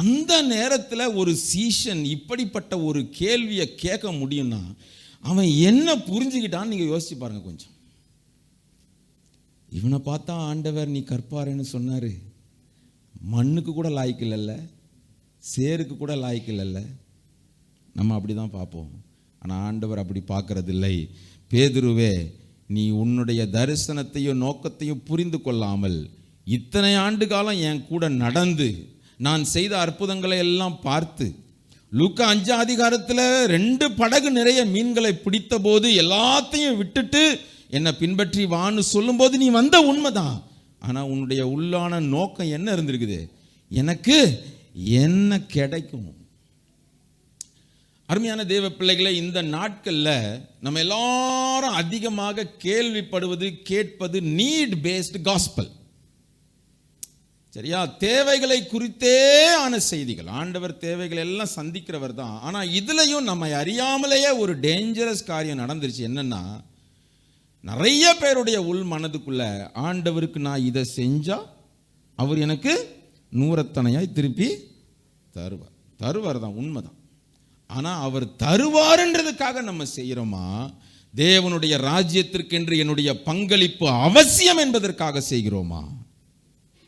அந்த நேரத்தில் ஒரு சீஷன் இப்படிப்பட்ட ஒரு கேள்வியை கேட்க முடியும்னா அவன் என்ன புரிஞ்சுக்கிட்டான்னு நீங்கள் யோசிச்சு பாருங்க கொஞ்சம். இவனை பார்த்தா ஆண்டவர் நீ கற்பாருன்னு சொன்னார், மண்ணுக்கு கூட லாய்க்கு இல்லைல்ல, சேருக்கு கூட லாய்க்கு இல்லைல்ல. நம்ம அப்படி தான் பார்ப்போம், ஆனால் ஆண்டவர் அப்படி பார்க்கறது இல்லை. பேதுருவே, நீ உன்னுடைய தரிசனத்தையும் நோக்கத்தையும் புரிந்து கொள்ளாமல் இத்தனை ஆண்டு காலம் என் கூட நடந்து நான் செய்த அற்புதங்களை எல்லாம் பார்த்து, லூக்கா 5 அதிகாரத்தில் 2 படகு நிறைய மீன்களை பிடித்த போது எல்லாத்தையும் விட்டுட்டு என்னை பின்பற்றி வான்னு சொல்லும்போது நீ வந்த உண்மைதான், ஆனால் உன்னுடைய உள்ளான நோக்கம் என்ன இருந்திருக்குது, எனக்கு என்ன கிடைக்கும். அருமையான தேவ பிள்ளைகளை, இந்த நாட்களில் நம்ம எல்லாரும் அதிகமாக கேள்விப்படுவது கேட்பது நீட் பேஸ்டு காஸ்பல். சரியா? தேவைகளை குறித்தே ஆன செய்திகள். ஆண்டவர் தேவைகள் எல்லாம் சந்திக்கிறவர் தான். ஆனால் இதுலையும் நம்ம அறியாமலேயே ஒரு டேஞ்சரஸ் காரியம் நடந்துருச்சு. என்னன்னா, நிறைய பேருடைய உள் மனதுக்குள்ள ஆண்டவருக்கு நான் இதை செஞ்சா அவர் எனக்கு 100 திருப்பி தருவார் தான், உண்மைதான். ஆனால் அவர் தருவார்ன்றதுக்காக நம்ம செய்கிறோமா, தேவனுடைய ராஜ்யத்திற்கென்று என்னுடைய பங்களிப்பு அவசியம் என்பதற்காக செய்கிறோமா?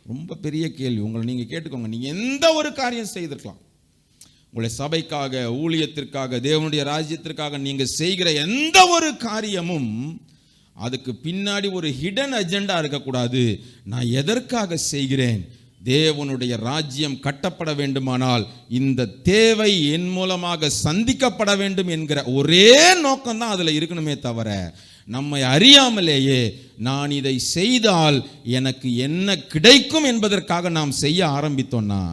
ரொம்ப பெரிய கேள்வி. உங்களை நீங்கள் கேட்டுக்கோங்க. நீங்கள் எந்த ஒரு காரியம் செய்திருக்கலாம், உங்களை சபைக்காக, ஊழியத்திற்காக, தேவனுடைய ராஜ்யத்திற்காக நீங்கள் செய்கிற எந்த ஒரு காரியமும் அதுக்கு பின்னாடி ஒரு ஹிடன் அஜெண்டா இருக்கக்கூடாது. நான் எதற்காக செய்கிறேன்? தேவனுடைய ராஜ்யம் கட்டப்பட வேண்டுமானால் இந்த தேவை என் மூலமாக சந்திக்கப்பட வேண்டும் என்கிற ஒரே நோக்கம் தான் அதில் இருக்கணுமே தவிர, நம்மை அறியாமலேயே நான் இதை செய்தால் எனக்கு என்ன கிடைக்கும் என்பதற்காக நாம் செய்ய ஆரம்பித்தோம்னா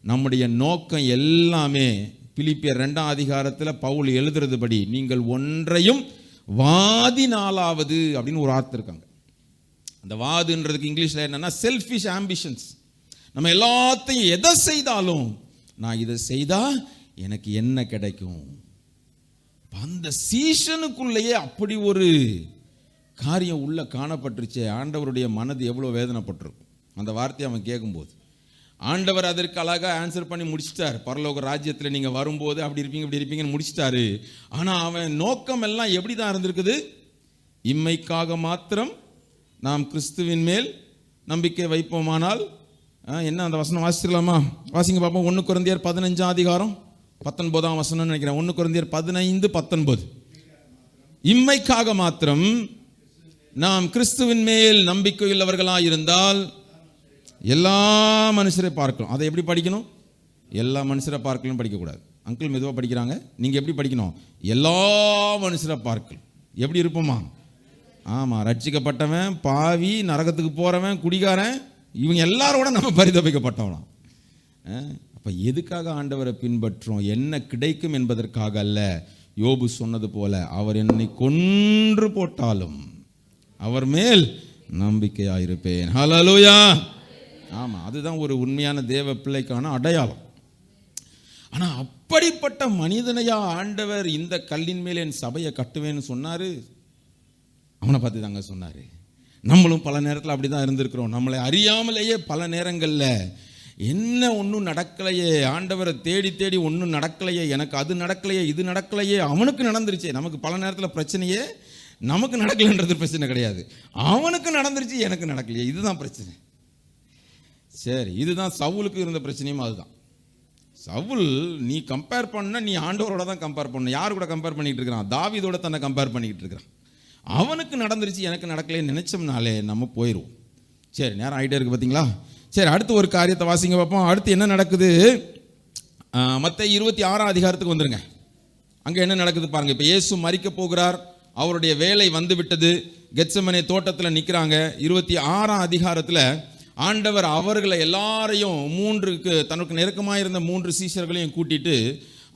நம்முடைய நோக்கம் எல்லாமே பிலிப்பியர் 2ஆம் அதிகாரத்தில் பவுல் எழுதுறதுபடி, நீங்கள் ஒன்றையும் வாதினாலாவது அப்படின்னு ஒரு வார்த்தை இருக்காங்க. அந்த வாதுன்றதுக்கு இங்கிலீஷில் என்னன்னா செல்ஃபிஷ் ஆம்பிஷன்ஸ். நம்ம எல்லாத்தையும் எதை செய்தாலும் நான் இதை செய்தா எனக்கு என்ன கிடைக்கும். அந்த சீசனுக்குள்ளேயே அப்படி ஒரு காரியம் உள்ள காணப்பட்டுருச்சே. ஆண்டவருடைய மனது எவ்வளோ வேதனைப்பட்டிருக்கும் அந்த வார்த்தையை அவன் கேட்கும்போது. ஆண்டவர் அதற்கு அழகாக ஆன்சர் பண்ணி முடிச்சிட்டார். பரலோக ராஜ்யத்தில் நீங்கள் வரும்போது அப்படி இருப்பீங்க இப்படி இருப்பீங்கன்னு முடிச்சிட்டாரு. ஆனால் அவன் நோக்கம் எல்லாம் எப்படி தான் இருந்திருக்குது? இம்மைக்காக மாத்திரம் நாம் கிறிஸ்துவின் மேல் நம்பிக்கை வைப்போமானால் என்ன, அந்த வசனம் வாசிக்கலாமா? வாசிங்க பார்ப்போம். 1 கொரிந்தியர் 15ஆம் அதிகாரம் 19ஆம் வசனம் நினைக்கிறேன். 1 கொரிந்தியர் 15:19. இம்மைக்காக மாத்திரம் நாம் கிறிஸ்துவின் மேல் நம்பிக்கை உள்ளவர்களாக இருந்தால் எல்லா மனுஷரை பார்க்கலாம். அதை எப்படி படிக்கணும்? எல்லா மனுஷரை பார்க்கலாம் படிக்கக்கூடாது. அங்கிள் மெதுவாக படிக்கிறாங்க. நீங்கள் எப்படி படிக்கணும்? எல்லா மனுஷரை பார்க்கலாம். எப்படி இருப்போமா? ஆமாம், ரட்சிக்கப்பட்டவன், பாவி, நரகத்துக்கு போகிறவன், குடிகாரன், இவங்க எல்லாரோட நம்ம பரிதபிக்கப்பட்டவனாம். அப்போ எதுக்காக ஆண்டவரை பின்பற்றுறோம்? என்ன கிடைக்கும் என்பதற்காக அல்ல. யோபு சொன்னது போல, அவர் என்னை கொன்று போட்டாலும் அவர் மேல் நம்பிக்கையாயிருப்பேன். ஹல்லேலூயா. ஆமாம், அதுதான் ஒரு உண்மையான தேவ பிள்ளைக்கான அடையாளம். ஆனால் அப்படிப்பட்ட மனிதனையா ஆண்டவர் இந்த கல்லின் மேல் என் சபையை கட்டுவேன்னு சொன்னார்? அவனை பார்த்து தாங்க சொன்னார். நம்மளும் பல நேரத்தில் அப்படி தான் இருந்திருக்கிறோம். நம்மளை அறியாமலேயே பல நேரங்களில் என்ன ஒன்றும் நடக்கலையே, ஆண்டவரை தேடி தேடி ஒன்றும் நடக்கலையே, எனக்கு அது நடக்கலையே, இது நடக்கலையே, அவனுக்கு நடந்துருச்சே. நமக்கு பல நேரத்தில் பிரச்சனையே நமக்கு நடக்கலன்றது பிரச்சனை கிடையாது, அவனுக்கு நடந்துருச்சு எனக்கு நடக்கலையே, இதுதான் பிரச்சனை. சரி, இதுதான் சவுலுக்கு இருந்த பிரச்சனையும் அதுதான். சவுல் நீ கம்பேர் பண்ண, நீ ஆண்டவரோட தான் கம்பேர் பண்ண. யார் கூட கம்பேர் பண்ணிட்டு இருக்கிறான்? தாவீதோட தன்னை கம்பேர் பண்ணிக்கிட்டு இருக்கிறான். அவனுக்கு நடந்துருச்சு எனக்கு நடக்கலையே நினைச்சோம்னாலே நம்ம போயிடுவோம். சரி, நேரம் ஆகிட்டே இருக்கு பார்த்தீங்களா. சரி, அடுத்து ஒரு காரியத்தை வாசிங்க பார்ப்போம். அடுத்து என்ன நடக்குது? மத்தேயு 26 அதிகாரத்துக்கு வந்துருங்க. அங்கே என்ன நடக்குது பாருங்க. இப்போ இயேசு மரிக்க போகிறார், அவருடைய வேலை வந்து விட்டது, கெத்செமனே தோட்டத்தில் நிற்கிறாங்க. 26 அதிகாரத்தில் ஆண்டவர் அவர்களை எல்லாரையும் தனக்கு நெருக்கமாக இருந்த 3 சீஷர்களையும் கூட்டிட்டு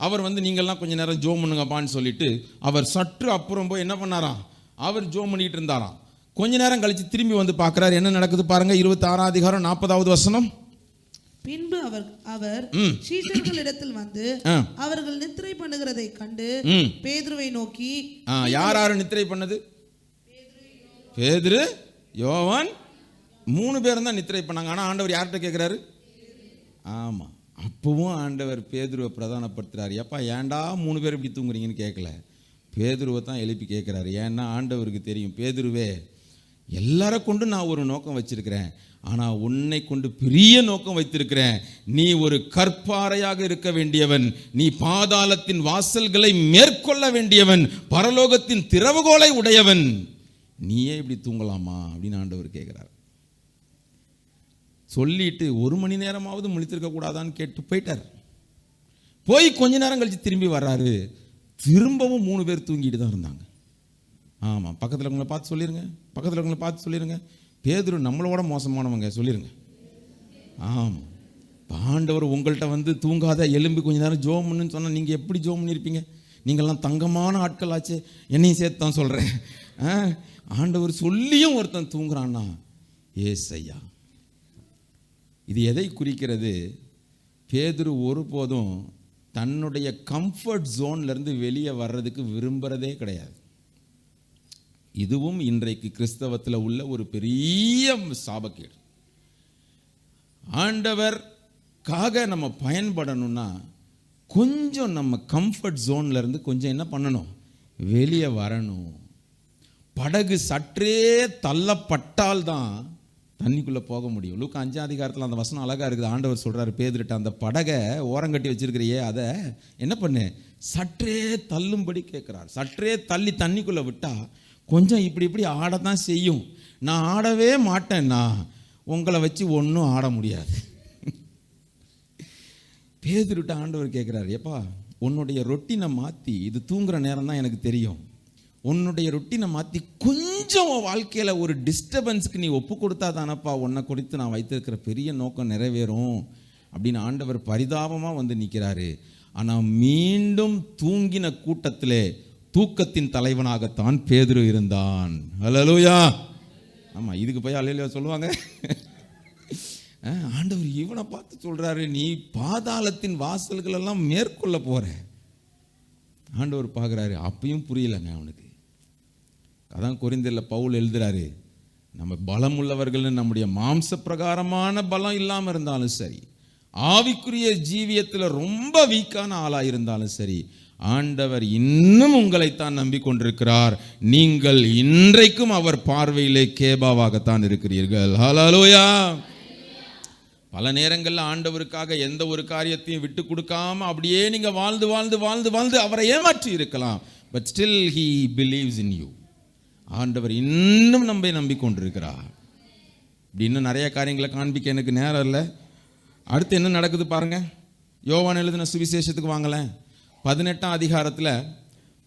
அவர் நீங்கள்லாம் கொஞ்சம் நேரம் ஜோம் பண்ணுங்கப்பான்னு சொல்லிட்டு அவர் சற்று அப்புறம் போய் என்ன பண்ணாராம், அவர் ஜோம் பண்ணிட்டு இருந்தாராம். கொஞ்ச நேரம் கழிச்சு திரும்பி வந்து பார்க்கிறார். என்ன நடக்குது பாருங்க. 26 அதிகாரம் 40வது வசனம். பின்பு அவர் சீஷர்களிடத்தில் வந்து அவர்கள் நித்திரை பண்ணுகிறதை கண்டு பேதுருவை நோக்கி, யார் நித்திரை பண்ணது? பேதுரு, யோவான், 3 பேரும் தான் நித்திரை பண்ணாங்க. ஆனால் ஆண்டவர் யார்கிட்ட கேட்குறாரு? ஆமாம், அப்பவும் ஆண்டவர் பேதுருவை பிரதானப்படுத்துறாரு. எப்பா ஏன்டா 3 பேர் இப்படி தூங்குறீங்கன்னு கேட்கல, பேதுருவை தான் எழுப்பி கேட்குறாரு. ஏன்னா ஆண்டவருக்கு தெரியும், பேதுருவே எல்லாரை கொண்டு நான் ஒரு நோக்கம் வச்சிருக்கிறேன், ஆனால் உன்னை கொண்டு பெரிய நோக்கம் வைத்திருக்கிறேன். நீ ஒரு கற்பாறையாக இருக்க வேண்டியவன், நீ பாதாளத்தின் வாசல்களை மேற்கொள்ள வேண்டியவன், பரலோகத்தின் திறவுகோலை உடையவன், நீயே இப்படி தூங்கலாமா அப்படின்னு ஆண்டவர் கேட்குறார். சொல்லிட்டு 1 மணி நேரமாவது முழித்திருக்க கூடாதான்னு கேட்டு போயிட்டார். போய் கொஞ்ச நேரம் கழிச்சு திரும்பி வர்றாரு. திரும்பவும் 3 பேர் தூங்கிட்டு தான் இருந்தாங்க. ஆமாம், பக்கத்தில் உங்களை பார்த்து சொல்லிடுங்க, பேதுரு நம்மளோட மோசமானவங்க சொல்லிடுங்க. ஆமாம், ஆண்டவர் உங்கள்கிட்ட தூங்காத எலும்பி கொஞ்ச நேரம் ஜோம் பண்ணுன்னு சொன்னால் நீங்கள் எப்படி ஜோம் பண்ணியிருப்பீங்க? நீங்கள்லாம் தங்கமான ஆட்கள் ஆச்சு, என்னையும் சேர்த்து தான் சொல்கிறேன். ஆண்டவர் சொல்லியும் ஒருத்தன் தூங்குறான்னா ஏசையா. இது எதை குறிக்கிறது? பேதுரு ஒருபோதும் தன்னுடைய கம்ஃபர்ட் ஜோன்லேருந்து வெளியே வர்றதுக்கு விரும்புகிறதே கிடையாது. இதுவும் இன்றைக்கு கிறிஸ்தவத்தில் உள்ள ஒரு பெரிய சாபக்கேடு. ஆண்டவர்காக நம்ம பயன்படணும்னா கொஞ்சம் நம்ம கம்ஃபர்ட் ஜோன்லேருந்து கொஞ்சம் என்ன பண்ணணும்? வெளியே வரணும். படகு சற்றே தள்ளப்பட்டால்தான் தண்ணிக்குள்ளே போக முடியும். லூக்கா 5 அதிகாரத்தில் அந்த வசனம் அழகாக இருக்குது. ஆண்டவர் சொல்கிறார் பேதுருட்ட, அந்த படகை ஓரங்கட்டி வச்சிருக்கிறியே அதை என்ன பண்ணு, சற்றே தள்ளும்படி கேட்குறார். சற்றே தள்ளி தண்ணிக்குள்ளே விட்டால் கொஞ்சம் இப்படி ஆடத்தான் செய்யும். நான் ஆடவே மாட்டேன்னா உங்களை வச்சு ஒன்றும் ஆட முடியாது. பேதுருட்ட ஆண்டவர் கேட்குறாரு, ஏப்பா உன்னுடைய ரொட்டினை மாற்றி, இது தூங்குற நேரம் தான் எனக்கு தெரியும், உன்னுடைய ரொட்டினை மாற்றி கொஞ்சம் வாழ்க்கையில் ஒரு டிஸ்டர்பன்ஸுக்கு நீ ஒப்பு கொடுத்தா தானப்பா உன்னை குறித்து நான் வைத்திருக்கிற பெரிய நோக்கம் நிறைவேறும் அப்படின்னு ஆண்டவர் பரிதாபமாக நிற்கிறாரு. ஆனால் மீண்டும் தூங்கின கூட்டத்திலே தூக்கத்தின் தலைவனாகத்தான் பேதுரு இருந்தான். அல்லேலூயா. ஆமாம், இதுக்கு போய் அல்லேலூயா சொல்லுவாங்க. ஆண்டவர் இவனை பார்த்து சொல்கிறாரு, நீ பாதாளத்தின் வாசல்கள் எல்லாம் மேற்கொள்ள போகிற. ஆண்டவர் பார்க்குறாரு, அப்பயும் புரியலைங்க அவனுக்கு. அதான் கொரிந்தியரில் பவுல் எழுதுறாரு, நம்ம பலம் உள்ளவர்கள் நம்முடைய மாம்ச பிரகாரமான பலம் இல்லாமல் இருந்தாலும் சரி, ஆவிக்குரிய ஜீவியத்தில் ரொம்ப வீக்கான ஆளாக இருந்தாலும் சரி, ஆண்டவர் இன்னும் உங்களைத்தான் நம்பிக்கொண்டிருக்கிறார். நீங்கள் இன்றைக்கும் அவர் பார்வையிலே கேபாவாகத்தான் இருக்கிறீர்கள். ஹல்லேலூயா. பல நேரங்களில் ஆண்டவருக்காக எந்த ஒரு காரியத்தையும் விட்டு கொடுக்காம அப்படியே நீங்க வாழ்ந்து வாழ்ந்து வாழ்ந்து வாழ்ந்து அவரை ஏமாற்றி இருக்கலாம். But still he believes in you. ஆண்டவர் இன்னும் நம்மை நம்பிக்கொண்டிருக்கிறார். இப்படி இன்னும் நிறைய காரியங்களை காண்பிக்க எனக்கு நேரம் இல்லை. அடுத்து என்ன நடக்குது பாருங்க. யோவான் எழுதின சுவிசேஷத்துக்கு வாங்கலேன். 18ஆம் அதிகாரத்தில்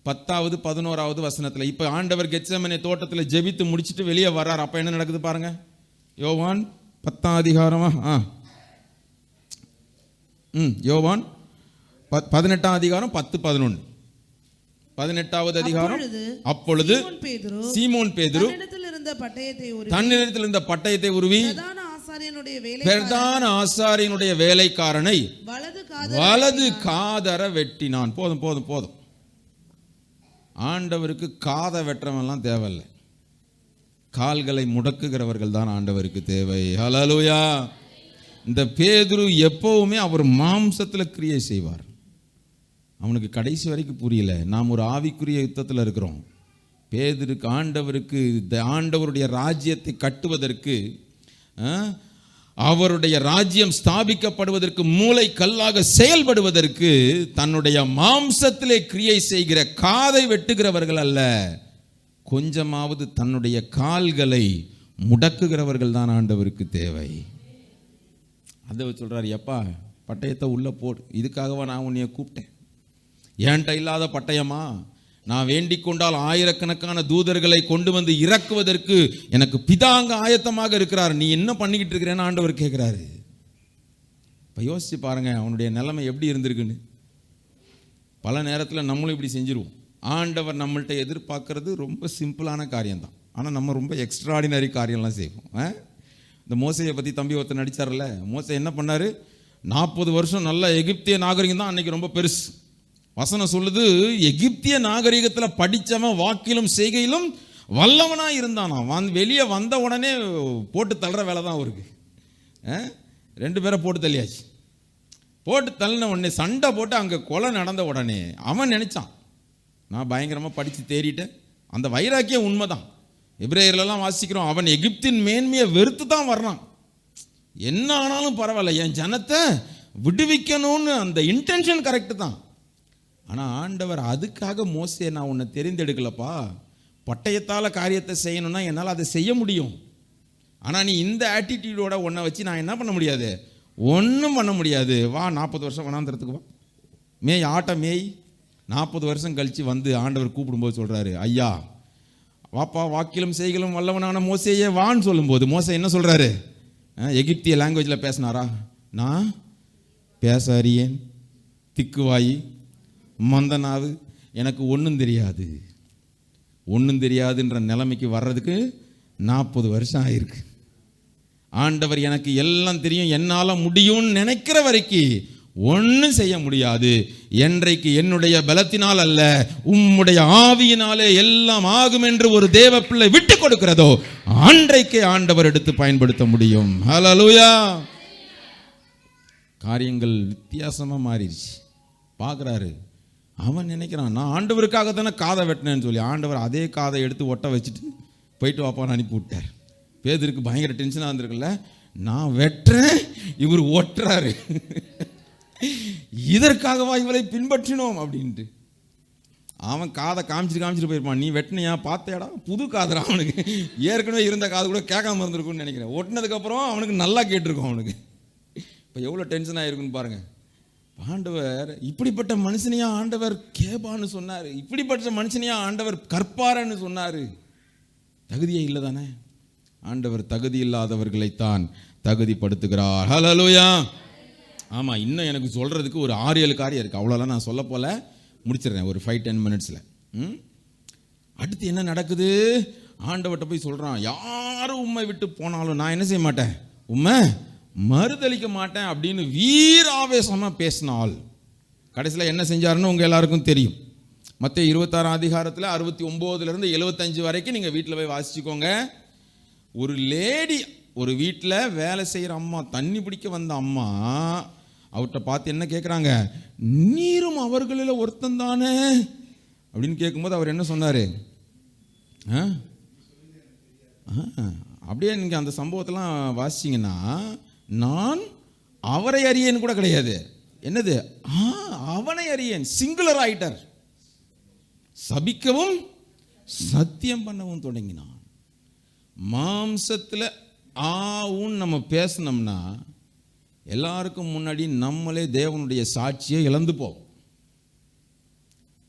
10வது 11வது வசனத்தில் இப்போ ஆண்டவர் கெத்செமனே தோட்டத்தில் ஜெபித்து முடிச்சுட்டு வெளியே வர்றார். அப்போ என்ன நடக்குது பாருங்க. யோவான் 10ஆம் அதிகாரமா? யோவான் 18ஆம் அதிகாரம் 10-11. 18வது அதிகாரம். அப்பொழுது சீமோன் பேதுரு தன்னிடத்தில் இருந்த பட்டயத்தை உருவி பிரதான ஆசாரியனுடைய வேலைக்காரனை வலது காதர வெட்டினான். போதும் போதும் போதும். ஆண்டவருக்கு காதை வெட்டுறவெல்லாம் தேவையில்லை, கால்களை முடக்குகிறவர்கள் தான் ஆண்டவருக்கு தேவை. ஹல்லேலூயா. இந்த பேதுரு எப்பவுமே அவர் மாம்சத்தில் கிரியை செய்வார். அவனுக்கு கடைசி வரைக்கும் புரியல, நாம் ஒரு ஆவிக்குரிய யுத்தத்தில் இருக்கிறோம், பேதுருக்கு ஆண்டவருக்கு ஆண்டவருடைய ராஜ்யத்தை கட்டுவதற்கு, அவருடைய ராஜ்யம் ஸ்தாபிக்கப்படுவதற்கு மூளை கல்லாக செயல்படுவதற்கு தன்னுடைய மாம்சத்திலே கிரியை செய்கிற காதை வெட்டுகிறவர்கள் அல்ல, கொஞ்சமாவது தன்னுடைய கால்களை முடக்குகிறவர்கள் தான் ஆண்டவருக்கு தேவை. அதை சொல்றாரு, எப்பா பட்டயத்தை உள்ள போடு, இதுக்காகவா நான் உன்னைய கூப்பிட்டேன்? ஏன்ட்ட இல்லாத பட்டயமா? நான் வேண்டிக் கொண்டால் ஆயிரக்கணக்கான தூதர்களை கொண்டு வந்து இறக்குவதற்கு எனக்கு பிதாங்க ஆயத்தமாக இருக்கிறார், நீ என்ன பண்ணிக்கிட்டு இருக்கிறேன்னு ஆண்டவர் கேட்கிறாரு. இப்போ யோசிச்சு பாருங்க அவனுடைய நிலைமை எப்படி இருந்திருக்குன்னு. பல நேரத்தில் நம்மளும் இப்படி செஞ்சிருவோம். ஆண்டவர் நம்மள்கிட்ட எதிர்பார்க்கறது ரொம்ப சிம்பிளான காரியம்தான், ஆனால் நம்ம ரொம்ப எக்ஸ்ட்ராடினரி காரியம்லாம் செய்வோம். இந்த மோசையை பற்றி தம்பி ஒருத்தர் நடித்தார்ல, மோசை என்ன பண்ணார்? 40 வருஷம் நல்ல எகிப்திய நாகரிகம் தான் அன்னைக்கு ரொம்ப பெருசு. வசனம் சொல்லுது, எகிப்திய நாகரிகத்தில் படித்தவன் வாக்கிலும் செய்கையிலும் வல்லவனாக இருந்தானா. வெளியே வந்த உடனே போட்டு தள்ளுற வேலை தான் அவருக்கு. 2 பேரை போட்டு தள்ளியாச்சு. போட்டு தள்ளின உடனே சண்டை போட்டு அங்கே கொலை நடந்த உடனே அவன் நினைச்சான், நான் பயங்கரமாக படித்து தேறிட்டேன். அந்த வைராக்கியம் உண்மைதான். எபிரேயர்லாம் வாசிக்கிறோம், அவன் எகிப்தின் மேன்மையை வெறுத்து தான் வர்றான். என்ன ஆனாலும் பரவாயில்ல, என் ஜனத்தை விடுவிக்கணும்னு அந்த இன்டென்ஷன் கரெக்டு தான். ஆனால் ஆண்டவர் அதுக்காக மோசே நான் உன்னை தெரிந்தெடுக்கலப்பா, பட்டயத்தால் காரியத்தை செய்யணும்னா என்னால் அதை செய்ய முடியும், ஆனால் நீ இந்த ஆட்டிடியூடோட உன்னை வச்சு நான் என்ன பண்ண முடியாது, ஒன்றும் பண்ண முடியாது. வா 40 வருஷம் வனாந்திரத்துக்கு வா, மேய் ஆட்ட மேய். 40 வருஷம் கழித்து வந்து ஆண்டவர் கூப்பிடும்போது சொல்கிறாரு, ஐயா வாப்பா வாக்கிலும் செய்களும் வல்லவனான மோசேயே வான்னு சொல்லும்போது மோசே என்ன சொல்கிறாரு? எகிப்திய லாங்குவேஜில் பேசினாரா? நான் பேச அறியேன், திக்குவாயி, மந்தனாவு, எனக்கு ஒன்றும் தெரியாது. ஒன்றும் தெரியாதுன்ற நிலைமைக்கு வர்றதுக்கு 40 வருஷம் ஆயிருக்கு. ஆண்டவர் எனக்கு எல்லாம் தெரியும், என்னால் முடியும்னு நினைக்கிற வரைக்கும் ஒன்றும் செய்ய முடியாது. என்றைக்கு என்னுடைய பலத்தினால் அல்ல, உம்முடைய ஆவியினாலே எல்லாம் ஆகும் என்று ஒரு தேவ பிள்ளை விட்டு கொடுக்கிறதோ அன்றைக்கே ஆண்டவர் எடுத்து பயன்படுத்த முடியும். ஹல்லேலூயா. காரியங்கள் வித்தியாசமாக மாறிடுச்சு. பார்க்குறாரு, அவன் நினைக்கிறான் நான் ஆண்டவருக்காக தானே காதை வெட்டினேன்னு சொல்லி, ஆண்டவர் அதே காதை எடுத்து ஒட்ட வச்சுட்டு போயிட்டு வாப்பான்னு அனுப்பி விட்டார். பேதுருக்கு பயங்கர டென்ஷனாக இருந்திருக்குல்ல, நான் வெட்டுறேன் இவர் ஒட்டுறாரு, இதற்காகவா இவரை பின்பற்றினோம் அப்படின்ட்டு. அவன் காதை காமிச்சிட்டு போயிருப்பான். நீ வெட்டினியா பார்த்தேடா, புது காதுடா அவனுக்கு, ஏற்கனவே இருந்த காது கூட கேட்காம இருந்திருக்குன்னு நினைக்கிறேன். ஒட்டினதுக்கப்புறம் அவனுக்கு நல்லா கேட்டிருக்கும் அவனுக்கு. இப்போ எவ்வளோ டென்ஷன் ஆகிருக்குன்னு பாருங்கள். ஆண்டவர் இப்படிப்பட்ட மனுஷனையா ஆண்டவர் கேபான்னு சொன்னார், இப்படிப்பட்ட மனுஷனையா ஆண்டவர் கற்பாரன்னு சொன்னார். தகுதியே இல்லை தானே. ஆண்டவர் தகுதி இல்லாதவர்களைத்தான் தகுதிப்படுத்துகிறார். ஹல்லேலூயா. ஆமாம், இன்னும் எனக்கு சொல்கிறதுக்கு ஒரு 6-7 காரியம் இருக்குது. அவ்வளோலாம் நான் சொல்ல போல முடிச்சிடுறேன் ஒரு 5-10 மினிட்ஸில். அடுத்து என்ன நடக்குது? ஆண்டவர்கிட்ட போய் சொல்கிறான், யாரும் உம்மை விட்டு போனாலும் நான் என்ன செய்ய மாட்டேன், உம்மை மறுதளிக்க மாட்டேன் அப்படின்னு வீராவேசமாக பேசினால் கடைசியில் என்ன செஞ்சாருன்னு உங்கள் எல்லாருக்கும் தெரியும். மத்தேயு 26 அதிகாரத்தில் 69 75 வரைக்கும் நீங்கள் வீட்டில் போய் வாசிச்சுக்கோங்க. ஒரு லேடி, ஒரு வீட்டில் வேலை செய்கிற அம்மா, தண்ணி பிடிக்க வந்த அம்மா அவர்கிட்ட பார்த்து என்ன கேட்குறாங்க, நீரும் அவர்களில் ஒருத்தன் தானே அப்படின்னு கேட்கும்போது அவர் என்ன சொன்னார்? அப்படியே நீங்கள் அந்த சம்பவத்தெல்லாம் வாசிச்சிங்கன்னா, நான் அவரை அறியேன்னு கூட கிடையாது. என்னது? அவனை அறியேன். சிங்குலர் ஆயிட்டார். சபிக்கவும் சத்தியம் பண்ணவும் தொடங்கினான். மாம்சத்தில் ஆவுன்னு நம்ம பேசினோம்னா எல்லாருக்கும் முன்னாடி நம்மளே தேவனுடைய சாட்சியை இழந்து போவோம்.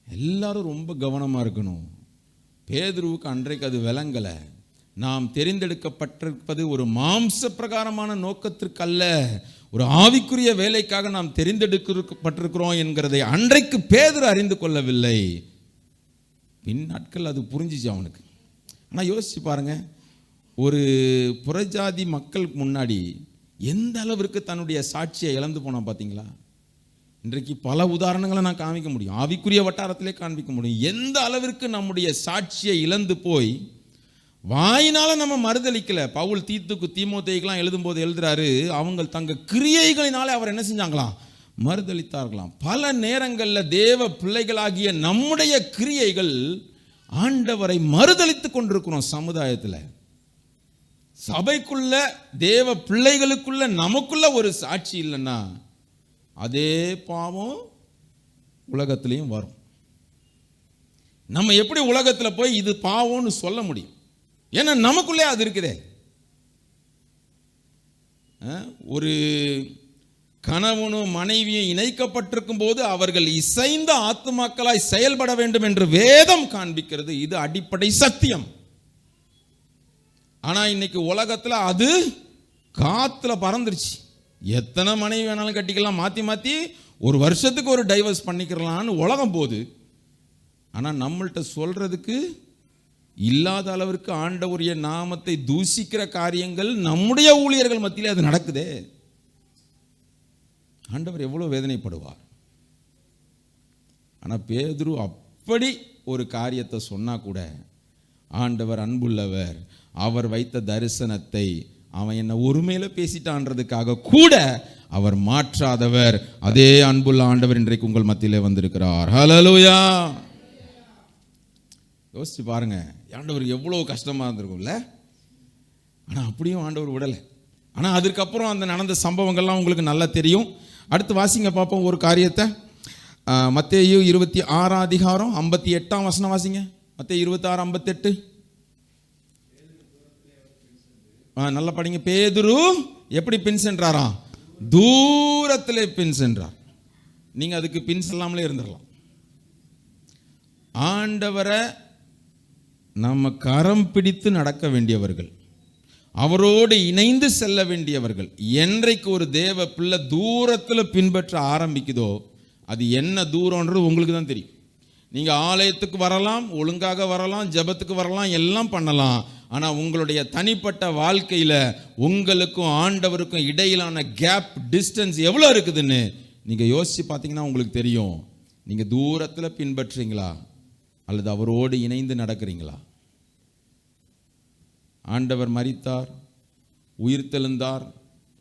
எல்லாரும் ரொம்ப கவனமாக இருக்கணும். பேதுருவுக்கு அன்றைக்கு அது விளங்கலை. நாம் தெரிந்தெடுக்கப்பட்டிருப்பது ஒரு மாம்ச பிரகாரமான நோக்கத்திற்கு அல்ல, ஒரு ஆவிக்குரிய வேலைக்காக நாம் தெரிந்தெடுக்கப்பட்டிருக்கிறோம் என்கிறதை அன்றைக்கு பேதுரு அறிந்து கொள்ளவில்லை. பின் நாட்கள் அது புரிஞ்சிச்சு அவனுக்கு. ஆனால் யோசிச்சு பாருங்க, ஒரு புறஜாதி மக்களுக்கு முன்னாடி எந்த அளவிற்கு தன்னுடைய சாட்சியை இழந்து போனான் பார்த்தீங்களா? இன்றைக்கு பல உதாரணங்களை நான் காமிக்க முடியும், ஆவிக்குரிய வட்டாரத்திலே காண்பிக்க முடியும். எந்த அளவிற்கு நம்முடைய சாட்சியை இழந்து போய் வாயினால நம்ம மறுதளிக்கல. பவுல் தீமோத்தேயுக்கெல்லாம் எழுதும்போது எழுதுறாரு, அவங்க தங்க கிரியைகளினாலே அவர் என்ன செஞ்சாங்களாம், மறுதளித்தார்களாம். பல நேரங்களில் தேவ பிள்ளைகளாகிய நம்முடைய கிரியைகள் ஆண்டவரை மறுதலித்துக் கொண்டிருக்கிறோம். சமுதாயத்தில், சபைக்குள்ள, தேவ பிள்ளைகளுக்குள்ள, நமக்குள்ள ஒரு சாட்சி இல்லைன்னா அதே பாவம் உலகத்திலையும் வரும். நம்ம எப்படி உலகத்தில் போய் இது பாவம்னு சொல்ல முடியும்? ஏன்னா நமக்குள்ளே அது இருக்குதே. ஒரு கணவனும் மனைவியும் இணைக்கப்பட்டிருக்கும் போது அவர்கள் இசைந்த ஆத்துமாக்களாய் செயல்பட வேண்டும் என்று வேதம் காண்பிக்கிறது. இது அடிப்படை சத்தியம். ஆனா இன்னைக்கு உலகத்துல அது காத்துல பறந்துருச்சு. எத்தனை மனைவி வேணாலும் கட்டிக்கலாம், மாத்தி மாத்தி ஒரு வருஷத்துக்கு ஒரு டைவர்ஸ் பண்ணிக்கலாம்னு உலகம் போகுது. ஆனா நம்மள்ட்ட சொல்றதுக்கு இல்லாத அளவிற்கு ஆண்டவருடைய நாமத்தை தூசிக்கிற காரியங்கள் நம்முடைய ஊழியர்கள் மத்தியிலே அது நடக்குதே. ஆண்டவர் எவ்வளவு வேதனைப்படுவார். ஆனா பேதுரு அப்படி ஒரு காரியத்தை சொன்னா கூட ஆண்டவர் அன்புள்ளவர், அவர் வைத்த தரிசனத்தை அவன் என்ன ஒருமையில பேசிட்டான்றதுக்காக கூட அவர் மாற்றாதவர். அதே அன்புள்ள ஆண்டவர் இன்றைக்கு உங்கள் மத்தியிலே வந்திருக்கிறார். ஹல்லேலூயா. யோசிச்சு பாருங்க, ஆண்டவருக்கு எவ்வளவு கஷ்டமா இருந்திருக்கும்ல. ஆனா அப்படியும் ஆண்டவர் விடலை. ஆனா அதுக்கப்புறம் அந்த நடந்த சம்பவங்கள்லாம் உங்களுக்கு நல்லா தெரியும். அடுத்து வாசிங்க பார்ப்போம் ஒரு காரியத்தை. மத்தேயு 26 58 வாசிங்க. மத்தேயு 26:58. நல்லா படிங்க. பேதுரு எப்படி பின் சென்றாராம்? தூரத்திலே பின் சென்றார். நீங்க அதுக்கு பின் செல்லாமலே இருந்துடலாம். ஆண்டவரை நம்ம கரம் பிடித்து நடக்க வேண்டியவர்கள், அவரோடு இணைந்து செல்ல வேண்டியவர்கள். என்றைக்கு ஒரு தேவ பிள்ளை தூரத்தில் பின்பற்ற ஆரம்பிக்குதோ அது என்ன தூரம்ன்றது உங்களுக்கு தான் தெரியும். நீங்க ஆலயத்துக்கு வரலாம், ஒழுங்காக வரலாம், ஜெபத்துக்கு வரலாம், எல்லாம் பண்ணலாம். ஆனால் உங்களுடைய தனிப்பட்ட வாழ்க்கையில் உங்களுக்கும் ஆண்டவருக்கும் இடையிலான கேப், டிஸ்டன்ஸ் எவ்வளோ இருக்குதுன்னு நீங்கள் யோசித்து பார்த்தீங்கன்னா உங்களுக்கு தெரியும். நீங்கள் தூரத்தில் பின்பற்றுறீங்களா அல்லது அவரோடு இணைந்து நடக்கிறீங்களா? ஆண்டவர் மரித்தார், உயிர்த்தெழுந்தார்.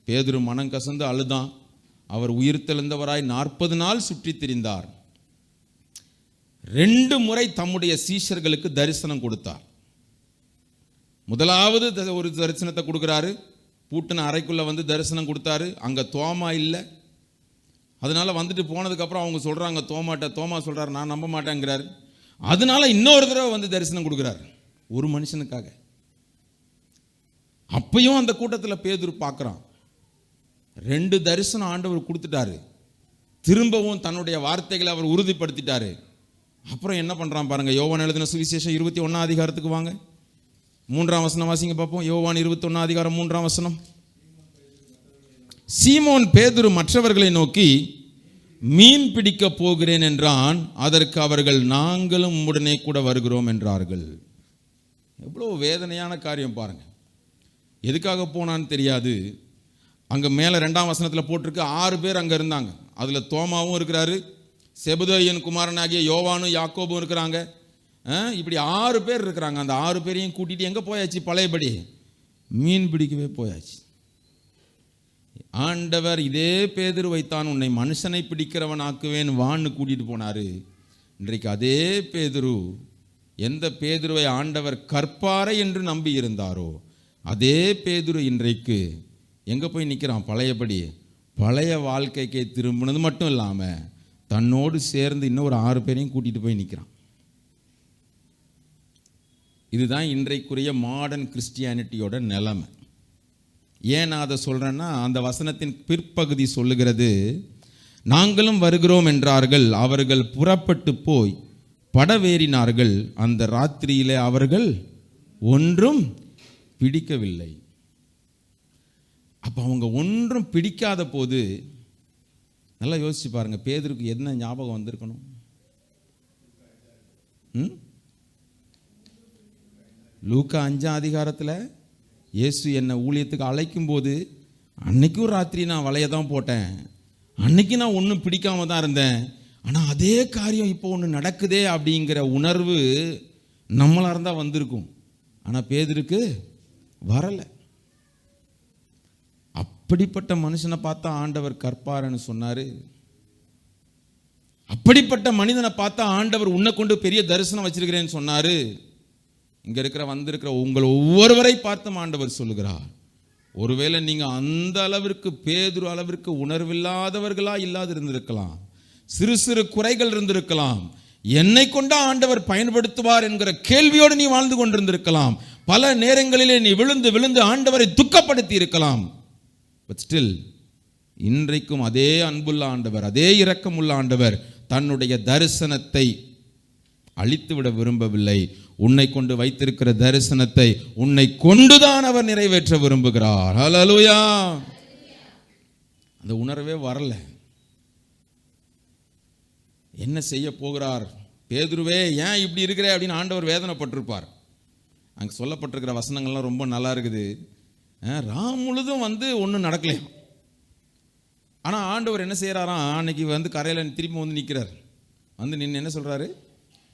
பேதுரு மனம் கசந்து அழுதான். அவர் உயிர்த்தெழுந்தவராய் 40 நாள் சுற்றி திரிந்தார். 2 முறை தம்முடைய சீஷர்களுக்கு தரிசனம் கொடுத்தார். முதலாவது ஒரு தரிசனத்தை கொடுக்குறாரு, பூட்டின அறைக்குள்ள வந்து தரிசனம் கொடுத்தாரு. அங்க தோமா இல்லை. அதனால வந்துட்டு போனதுக்கப்புறம் அவங்க சொல்றாங்க தோமா சொல்றாரு நான் நம்ப மாட்டேங்கிறாரு. அதனால இன்னொரு தடவை வந்து தரிசனம் கொடுக்குறாரு ஒரு மனுஷனுக்காக. அப்பயும் அந்த கூட்டத்தில் பேதுரு பார்க்குறான். 2 தரிசனம் ஆண்டவர் கொடுத்துட்டாரு. திரும்பவும் தன்னுடைய வார்த்தைகளை அவர் உறுதிப்படுத்திட்டாரு. அப்புறம் என்ன பண்றான் பாருங்க. யோவான் எழுதின சுவிசேஷம் 21 வாங்க. 3 வாசிங்க பார்ப்போம். யோவான் 21 3 சீமோன் பேதுரு மற்றவர்களை நோக்கி மீன் பிடிக்க போகிறேன் என்றான். அதற்கு அவர்கள் நாங்களும் உடனே கூட வருகிறோம் என்றார்கள். எவ்வளவு வேதனையான காரியம் பாருங்க. எதுக்காக போனான்னு தெரியாது. அங்க மேல 2 போட்டிருக்கு 6 பேர் அங்க இருந்தாங்க. அதுல தோமாவும் இருக்கிறாரு, செபதேயின் குமாரனாகிய யோவானும் யாக்கோபும் இருக்கிறாங்க. இப்படி 6 பேர் இருக்கிறாங்க. அந்த 6 பேரையும் கூட்டிட்டு எங்க போயாச்சு? பழையபடி மீன் பிடிக்கவே போயாச்சு. ஆண்டவர் இதே பேதுருவை தான் உன்னை மனுஷனை பிடிக்கிறவன் ஆக்குவேன் வான்னு கூட்டிட்டு போனாரு. இன்றைக்கு அதே பேதுரு, எந்த பேதுருவை ஆண்டவர் கற்பாரை என்று நம்பி இருந்தாரோ அதே பேதுரு இன்றைக்கு எங்க போய் நிற்கிறான்? பழையபடி பழைய வாழ்க்கைக்கு திரும்பினது மட்டும் இல்லாம தன்னோடு சேர்ந்து இன்னொரு 6 பேரையும் கூட்டிட்டு போய் நிற்கிறான். இதுதான் இன்றைக்குரிய மாடர்ன் கிறிஸ்டியானிட்டியோட நிலைமை. ஏன் நான் அதை சொல்றேன்னா, அந்த வசனத்தின் பிற்பகுதி சொல்லுகிறது, நாங்களும் வருகிறோம் என்றார்கள். அவர்கள் புறப்பட்டு போய் படவேறினார்கள். அந்த ராத்திரியிலே அவர்கள் ஒன்றும் பிடிக்கவில்லை. அப்ப அவங்க ஒன்றும் பிடிக்காத போது நல்லா யோசிச்சு பாருங்க, பேதுருக்கு என்ன ஞாபகம் வந்திருக்கணும்? லூக்கா 5 இயேசு என்னை ஊழியத்துக்கு அழைக்கும் போது அன்னைக்கும் ராத்திரி நான் வலையை தான் போட்டேன், அன்னைக்கு நான் ஒன்றும் பிடிக்காம தான் இருந்தேன், ஆனால் அதே காரியம் இப்போ ஒன்று நடக்குதே அப்படிங்கிற உணர்வு நம்மளாக இருந்தால் வந்திருக்கும். ஆனால் பேதுருக்கு வரலை. அப்படிப்பட்ட மனுஷனை பார்த்தா ஆண்டவர் கற்பாரன்னு சொன்னாரு. அப்படிப்பட்ட மனிதனை பார்த்தா ஆண்டவர் உன்னை கொண்டு பெரிய தரிசனம் வச்சிருக்கிறேன்னு சொன்னாரு. இங்க இருக்கிற வந்திருக்கிற உங்கள் ஒவ்வொருவரை பார்த்தும் ஆண்டவர் சொல்லுகிறார், ஒருவேளை நீங்க அந்த அளவிற்கு பேதுரு அளவிற்கு உணர்வில்லாதவர்களா இல்லாது இருந்திருக்கலாம், சிறு சிறு குறைகள் இருந்திருக்கலாம், என்னை கொண்டா ஆண்டவர் பயன்படுத்துவார் என்கிற கேள்வியோடு நீ வாழ்ந்து கொண்டிருந்திருக்கலாம், பல நேரங்களிலே நீ விழுந்து விழுந்து ஆண்டவரை துக்கப்படுத்தி இருக்கலாம். பட் ஸ்டில் இன்றைக்கும் அதே அன்புள்ள ஆண்டவர், அதே இரக்கமுள்ள ஆண்டவர் தன்னுடைய தரிசனத்தை அழித்துவிட விரும்பவில்லை. உன்னை கொண்டு வைத்திருக்கிற தரிசனத்தை உன்னை கொண்டுதான் அவர் நிறைவேற்ற விரும்புகிறார். ஹல்லேலூயா. அந்த உணர்வே வரல. என்ன செய்ய போகிறார்? பேதுருவே ஏன் இப்படி இருக்கிற அப்படின்னு ஆண்டவர் வேதனைப்பட்டிருப்பார். அங்கே சொல்லப்பட்டிருக்கிற வசனங்கள்லாம் ரொம்ப நல்லா இருக்குது. ராம் முழுதும் ஒன்றும் நடக்கலையா, ஆனால் ஆண்டவர் என்ன செய்கிறாராம், அன்னைக்கு கரையில் திரும்பி நிற்கிறார். நின்று என்ன சொல்கிறாரு,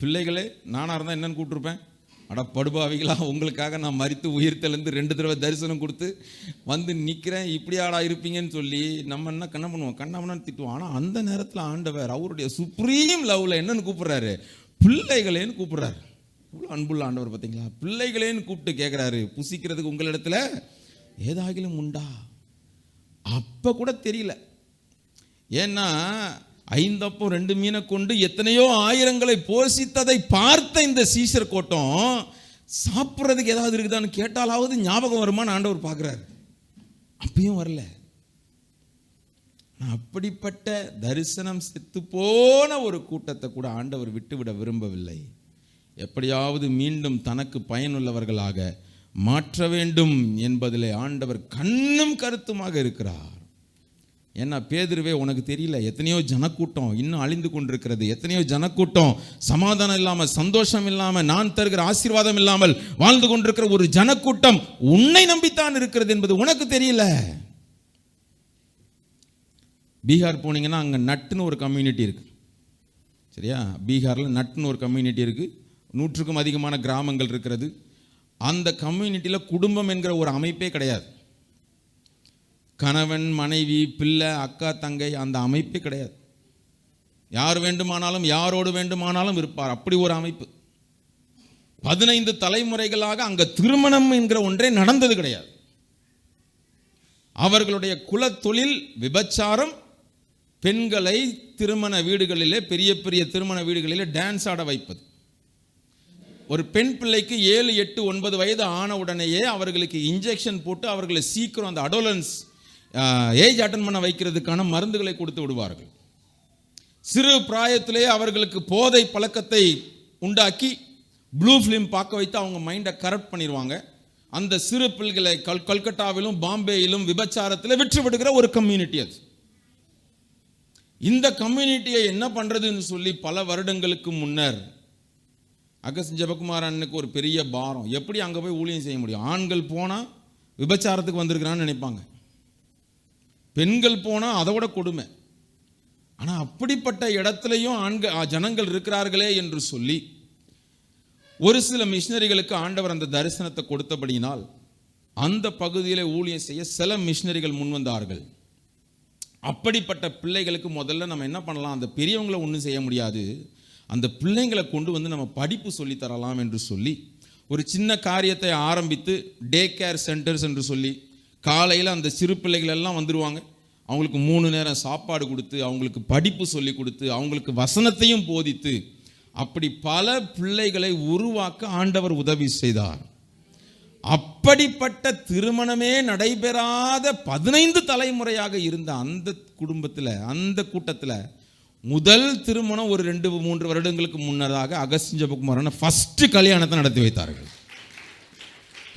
பிள்ளைகளே நானாக இருந்தால் என்னன்னு கூப்பிட்டுருப்பேன், அட படுபாவிகளா, உங்களுக்காக நான் மரித்து உயிர்த்தெழுந்து 2 தடவை தரிசனம் கொடுத்து நிற்கிறேன், இப்படியாடா இருப்பீங்கன்னு சொல்லி நம்ம என்ன கண்ண பண்ணுவோம், கண்ணாமண்ணு திட்டுவோம். ஆனால் அந்த நேரத்தில் ஆண்டவர் அவருடைய சுப்ரீம் லவ்வில் என்னன்னு கூப்பிட்றாரு, பிள்ளைகளேன்னு கூப்பிட்றாரு. இவ்வளோ அன்புள்ள ஆண்டவர் பார்த்தீங்களா, பிள்ளைகளேன்னு கூப்பிட்டு கேட்குறாரு, புசிக்கிறதுக்கு உங்களிடத்துல ஏதாகிலும் உண்டா? அப்போ கூட தெரியல. ஏன்னா 5 அப்பம் 2 மீனை கொண்டு எத்தனையோ ஆயிரங்களை போஷித்ததை பார்த்த இந்த சீஷர் கூட்டம் சாப்பிட்றதுக்கு ஏதாவது இருக்குதான்னு கேட்டாலாவது ஞாபகம் வருமான்னு ஆண்டவர் பார்க்குறாரு. அப்பயும் வரல. அப்படிப்பட்ட தரிசனம் செத்து போன ஒரு கூட்டத்தை கூட ஆண்டவர் விட்டுவிட விரும்பவில்லை. எப்படியாவது மீண்டும் தனக்கு பயனுள்ளவர்களாக மாற்ற வேண்டும் என்பதிலே ஆண்டவர் கண்ணும் கருத்துமாக இருக்கிறார். ஏன்னா பேதுருவே உனக்கு தெரியல, எத்தனையோ ஜனக்கூட்டம் இன்னும் அழிந்து கொண்டிருக்கிறது, எத்தனையோ ஜனக்கூட்டம் சமாதானம் இல்லாமல், சந்தோஷம் இல்லாமல், நான் தருகிற ஆசீர்வாதம் இல்லாமல் வாழ்ந்து கொண்டிருக்கிற ஒரு ஜனக்கூட்டம் உன்னை நம்பித்தான் இருக்கிறது என்பது உனக்கு தெரியல. பீகார் போனீங்கன்னா அங்கே நட்டுன்னு ஒரு கம்யூனிட்டி இருக்கு, சரியா? பீகாரில் நட்டுன்னு ஒரு கம்யூனிட்டி இருக்கு, 100க்கும் அதிகமான கிராமங்கள் இருக்கிறது. அந்த கம்யூனிட்டியில் குடும்பம் என்கிற ஒரு அமைப்பே கிடையாது. கணவன் மனைவி பிள்ளை அக்கா தங்கை அந்த அமைப்பே கிடையாது. யார் வேண்டுமானாலும் யாரோடு வேண்டுமானாலும் இருப்பார். அப்படி ஒரு அமைப்பு. 15 தலைமுறைகளாக அங்க திருமணம் என்கிற ஒன்றே நடந்தது கிடையாது. அவர்களுடைய குல தொழில் விபச்சாரம், பெண்களை திருமண வீடுகளிலே, பெரிய பெரிய திருமண வீடுகளிலே டான்ஸ் ஆட வைப்பது. ஒரு பெண் பிள்ளைக்கு 7, 8, 9 வயது ஆன உடனேயே அவர்களுக்கு இன்ஜெக்ஷன் போட்டு அவர்களை சீக்கிரம் அந்த அடோலன்ஸ் ஏஜ் அட்டன் பண்ண வைக்கிறதுக்கான மருந்துகளை கொடுத்து விடுவார்கள். சிறு பிராயத்திலே அவர்களுக்கு போதை பழக்கத்தை உண்டாக்கி ப்ளூ ஃபிலிம் பார்க்க வைத்து அவங்க மைண்டை கரெக்ட் பண்ணிடுவாங்க. அந்த சிறு பிள்ளைகளை கல்கட்டாவிலும் பாம்பேயிலும் விபச்சாரத்தில் விற்று விடுகிற ஒரு கம்யூனிட்டி அது. இந்த கம்யூனிட்டியை என்ன பண்ணுறதுன்னு சொல்லி பல வருடங்களுக்கு முன்னர் அகஸ்ட் ஜெபகுமார் அண்ணனுக்கு ஒரு பெரிய பாரம். எப்படி அங்கே போய் ஊழியம் செய்ய முடியும்? ஆண்கள் போனால் விபச்சாரத்துக்கு வந்திருக்கிறான்னு நினைப்பாங்க, பெண்கள் போனால் அதை விட கொடுமை. ஆனால் அப்படிப்பட்ட இடத்துலையும் ஜனங்கள் இருக்கிறார்களே என்று சொல்லி ஒரு சில மிஷினரிகளுக்கு ஆண்டவர் அந்த தரிசனத்தை கொடுத்தபடியினால் அந்த பகுதியில் ஊழியம் செய்ய சில மிஷினரிகள் முன் வந்தார்கள். அப்படிப்பட்ட பிள்ளைகளுக்கு முதல்ல நம்ம என்ன பண்ணலாம், அந்த பெரியவங்களை ஒன்றும் செய்ய முடியாது, அந்த பிள்ளைங்களை கொண்டு நம்ம படிப்பு சொல்லி தரலாம் என்று சொல்லி ஒரு சின்ன காரியத்தை ஆரம்பித்து டே கேர் சென்டர்ஸ் என்று சொல்லி காலையில் அந்த சிறு பிள்ளைகள் எல்லாம் வந்துடுவாங்க. அவங்களுக்கு 3 நேரம் சாப்பாடு கொடுத்து, அவங்களுக்கு படிப்பு சொல்லி கொடுத்து, அவங்களுக்கு வசனத்தையும் போதித்து, அப்படி பல பிள்ளைகளை உருவாக்க ஆண்டவர் உதவி செய்தார். அப்படிப்பட்ட திருமணமே நடைபெறாத 15 தலைமுறையாக இருந்த அந்த குடும்பத்தில், அந்த கூட்டத்தில் முதல் திருமணம் ஒரு 2-3 வருடங்களுக்கு முன்னதாக அகஸ்ட் ஜெபகுமாரன் ஃபர்ஸ்ட் கல்யாணத்தை நடத்தி வைத்தார்கள்.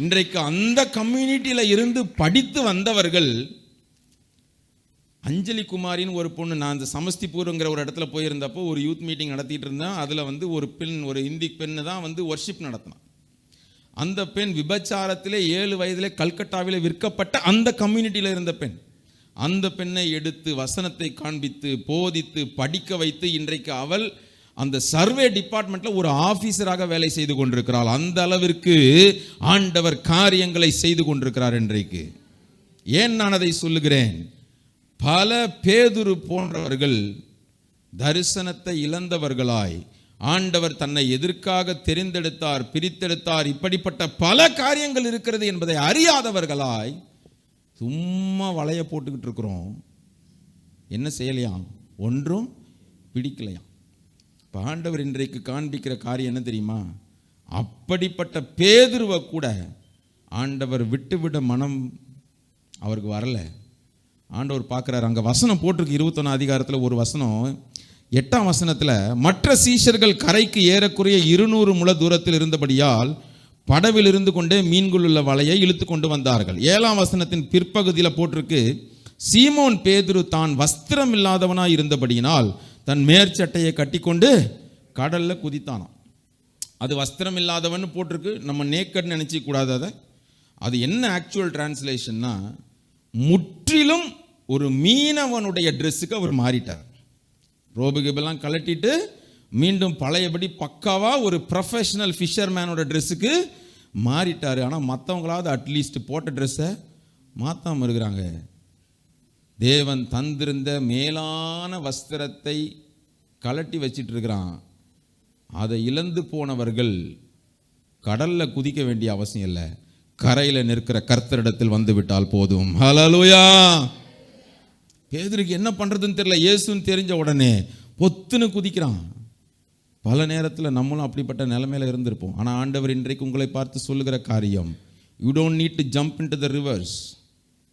இன்றைக்கு அந்த கம்யூனிட்டியில் இருந்து படித்து வந்தவர்கள், அஞ்சலி குமாரின்னு ஒரு பொண்ணு, நான் அந்த சமஸ்திபூருங்கிற ஒரு இடத்துல போயிருந்தப்போ ஒரு யூத் மீட்டிங் நடத்திட்டு இருந்தேன். அதில் ஒரு பெண், ஒரு இந்தி பெண்ணு தான் வர்ஷிப் நடத்தினான். அந்த பெண் விபச்சாரத்திலே 7 வயதிலே கல்கட்டாவிலே விற்கப்பட்ட அந்த கம்யூனிட்டியில் இருந்த பெண். அந்த பெண்ணை எடுத்து வசனத்தை காண்பித்து போதித்து படிக்க வைத்து இன்றைக்கு அவள் அந்த சர்வே டிபார்ட்மெண்ட்ல ஒரு ஆபீசராக வேலை செய்து கொண்டிருக்கிறாள். அந்த அளவிற்கு ஆண்டவர் காரியங்களை செய்து கொண்டிருக்கிறார் இன்றைக்கு. ஏன் நான் அதை சொல்லுகிறேன்? பல பேதுரு போன்றவர்கள் தரிசனத்தை இழந்தவர்களாய், ஆண்டவர் தன்னை எதற்காக தெரிந்தெடுத்தார், பிரித்தெடுத்தார், இப்படிப்பட்ட பல காரியங்கள் இருக்கிறது என்பதை அறியாதவர்களாய் சும்மா வலைய போட்டுக்கிட்டு இருக்கிறோம். என்ன செய்யலையாம்? ஒன்றும் பிடிக்கலையாம். இப்போ ஆண்டவர் இன்றைக்கு காண்பிக்கிற காரியம் என்ன தெரியுமா? அப்படிப்பட்ட பேதுருவை கூட ஆண்டவர் விட்டுவிட மனம் அவருக்கு வரல. ஆண்டவர் பார்க்குறாரு. அங்கே வசனம் போட்டிருக்கு 21 அதிகாரத்தில் ஒரு வசனம், 8ஆம் வசனத்தில், மற்ற சீஷர்கள் கரைக்கு ஏறக்குறைய 200 முழ தூரத்தில் இருந்தபடியால் படவில் இருந்து கொண்டே மீன்கள் உள்ள வலையை இழுத்து கொண்டு வந்தார்கள். 7ஆம் வசனத்தின் பிற்பகுதியில் போட்டிருக்கு, சீமோன் பேதுரு தான் வஸ்திரம் இல்லாதவனாய் இருந்தபடியினால் தன் மேற்சட்டையை கட்டிக்கொண்டு கடல்ல குதித்தானாம். அது வஸ்திரம் இல்லாதவன் போட்டிருக்கு, நம்ம நேக்கட் நினைச்சிக்க கூடாது. அது என்ன ஆக்சுவல் டிரான்ஸ்லேஷன்னா, முற்றிலும் ஒரு மீனவனுடைய ட்ரெஸ்ஸுக்கு அவர் மாறிட்டார். ரோபுகிபெல்லாம் கலட்டிட்டு மீண்டும் பழையபடி பக்காவா ஒரு ப்ரொஃபஷனல் ஃபிஷர்மேனோட ட்ரெஸ்ஸுக்கு மாறிட்டார். ஆனால் மற்றவங்களாவது அட்லீஸ்ட் போட்ட ட்ரெஸ்ஸை மாற்றாமல் இருக்கிறாங்க. தேவன் தந்திருந்த மேலான வஸ்திரத்தை கலட்டி வச்சிட்டு இருக்கிறான். அதை இழந்து போனவர்கள் கடல்ல குதிக்க வேண்டிய அவசியம் இல்லை, கரையில் நிற்கிற கர்த்தரிடத்தில் வந்து விட்டால் போதும். ஹல்லேலூயா. பேதுருக்கு என்ன பண்றதுன்னு தெரியல. இயேசுன்னு தெரிஞ்ச உடனே பொத்துன்னு குதிக்கிறான். பல நேரத்தில் நம்மளும் அப்படிப்பட்ட நிலைமையில இருந்திருப்போம். ஆனால் ஆண்டவர் இன்றைக்கு உங்களை பார்த்து சொல்லுகிற காரியம், you don't need to jump into the reverse.